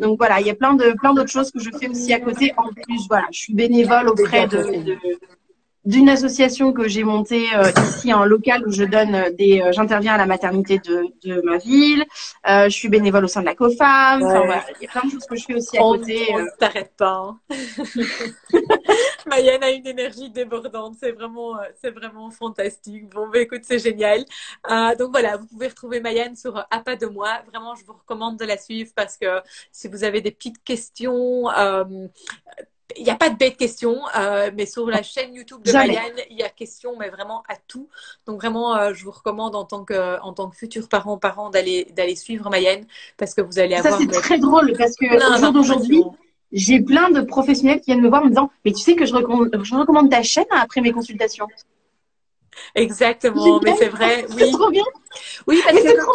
Donc voilà, il y a plein d'autres choses que je fais aussi à côté. En plus, voilà, je suis bénévole auprès d'une association que j'ai montée ici en local où je donne j'interviens à la maternité de ma ville. Je suis bénévole au sein de la COFAM. Enfin Ouais. voilà, il y a plein de choses que je fais aussi à côté. On ne t'arrête pas. Hein. Mayenne a une énergie débordante, c'est vraiment fantastique. Bon, bah, écoute, c'est génial. Donc voilà, vous pouvez retrouver Mayenne sur À pas de moi. Vraiment, je vous recommande de la suivre parce que si vous avez des petites questions, il n'y a pas de bête questions, mais sur la chaîne YouTube de Jamais. Mayenne, il y a questions, mais vraiment à tout. Donc vraiment, je vous recommande en tant que futur parent d'aller suivre Mayenne parce que vous allez Ça, avoir c'est très drôle parce que au plein jour d'aujourd'hui, d'informations. j'ai plein de professionnels qui viennent me voir en me disant, mais tu sais que je recommande ta chaîne après mes consultations. Exactement, mais Génial, c'est vrai, c'est oui. trop bien. Oui, parce Mais que c'est comme trop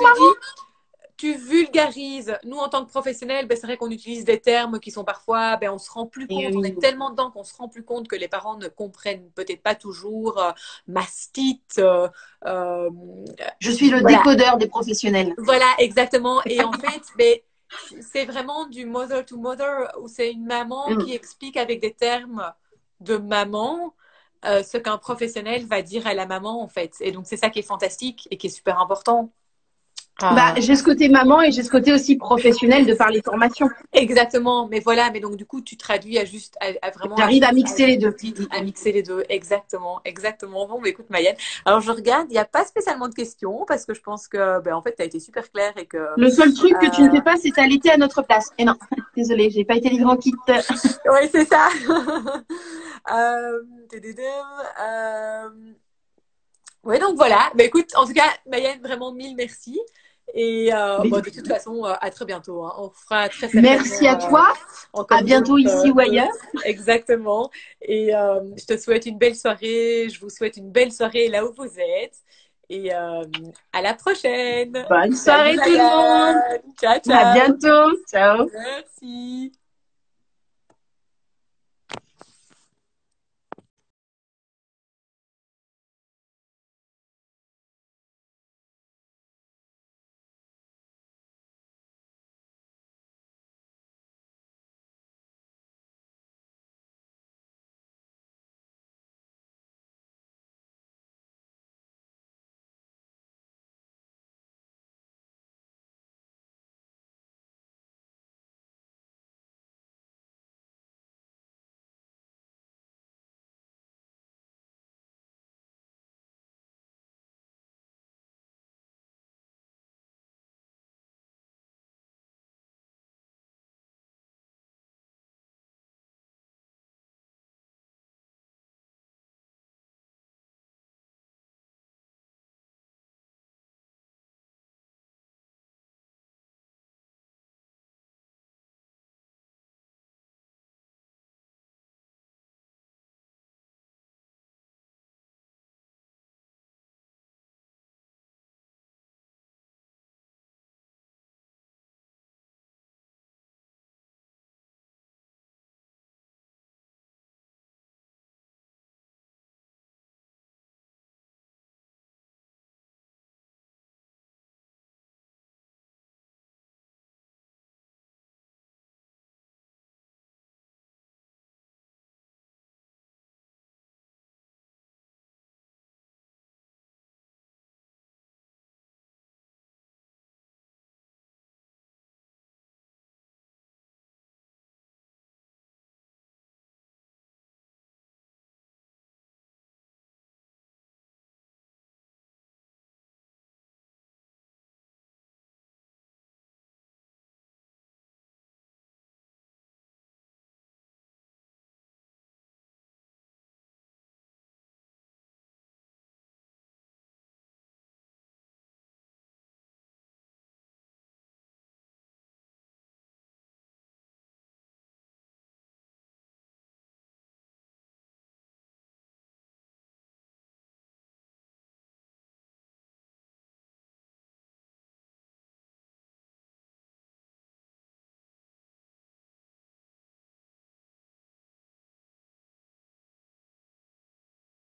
tu dis, tu vulgarises. Nous, en tant que professionnels, ben, c'est vrai qu'on utilise des termes qui sont parfois, ben, on se rend plus Et compte, on oui. est tellement dedans qu'on se rend plus compte que les parents ne comprennent peut-être pas toujours mastite. Euh, Je suis le voilà, décodeur des professionnels. voilà, exactement. Et en fait, ben, c'est vraiment du mother to mother où c'est une maman Mm. qui explique avec des termes de maman ce qu'un professionnel va dire à la maman, en fait. Et donc, c'est ça qui est fantastique et qui est super important. Bah, Euh, j'ai ce côté maman et j'ai ce côté aussi professionnel de par les formations. Exactement, mais voilà, mais donc du coup, tu traduis à vraiment J'arrive à à mixer les juste deux. titre, à mixer les deux. Exactement, exactement. Bon, bah, écoute, Mayenne. Alors, je regarde, il n'y a pas spécialement de questions parce que je pense que, ben, en fait, tu as été super claire et que, Le seul truc que tu ne fais pas, c'est t'allaiter à notre place. Et non, désolée, j'ai pas été livrée en kit. ouais, c'est ça. Tududum, ouais, donc voilà. Bah, écoute, en tout cas, Mayenne, vraiment mille merci. Et bon, de toute façon, à très bientôt. Hein. On fera très Merci certainement à toi. encore À bientôt ici ou d'autres. ailleurs. Exactement. Et je te souhaite une belle soirée. Je vous souhaite une belle soirée là où vous êtes. Et à la prochaine. Bonne Salut soirée tout le monde. Mayenne. Ciao, À ciao. bientôt. Ciao. Merci.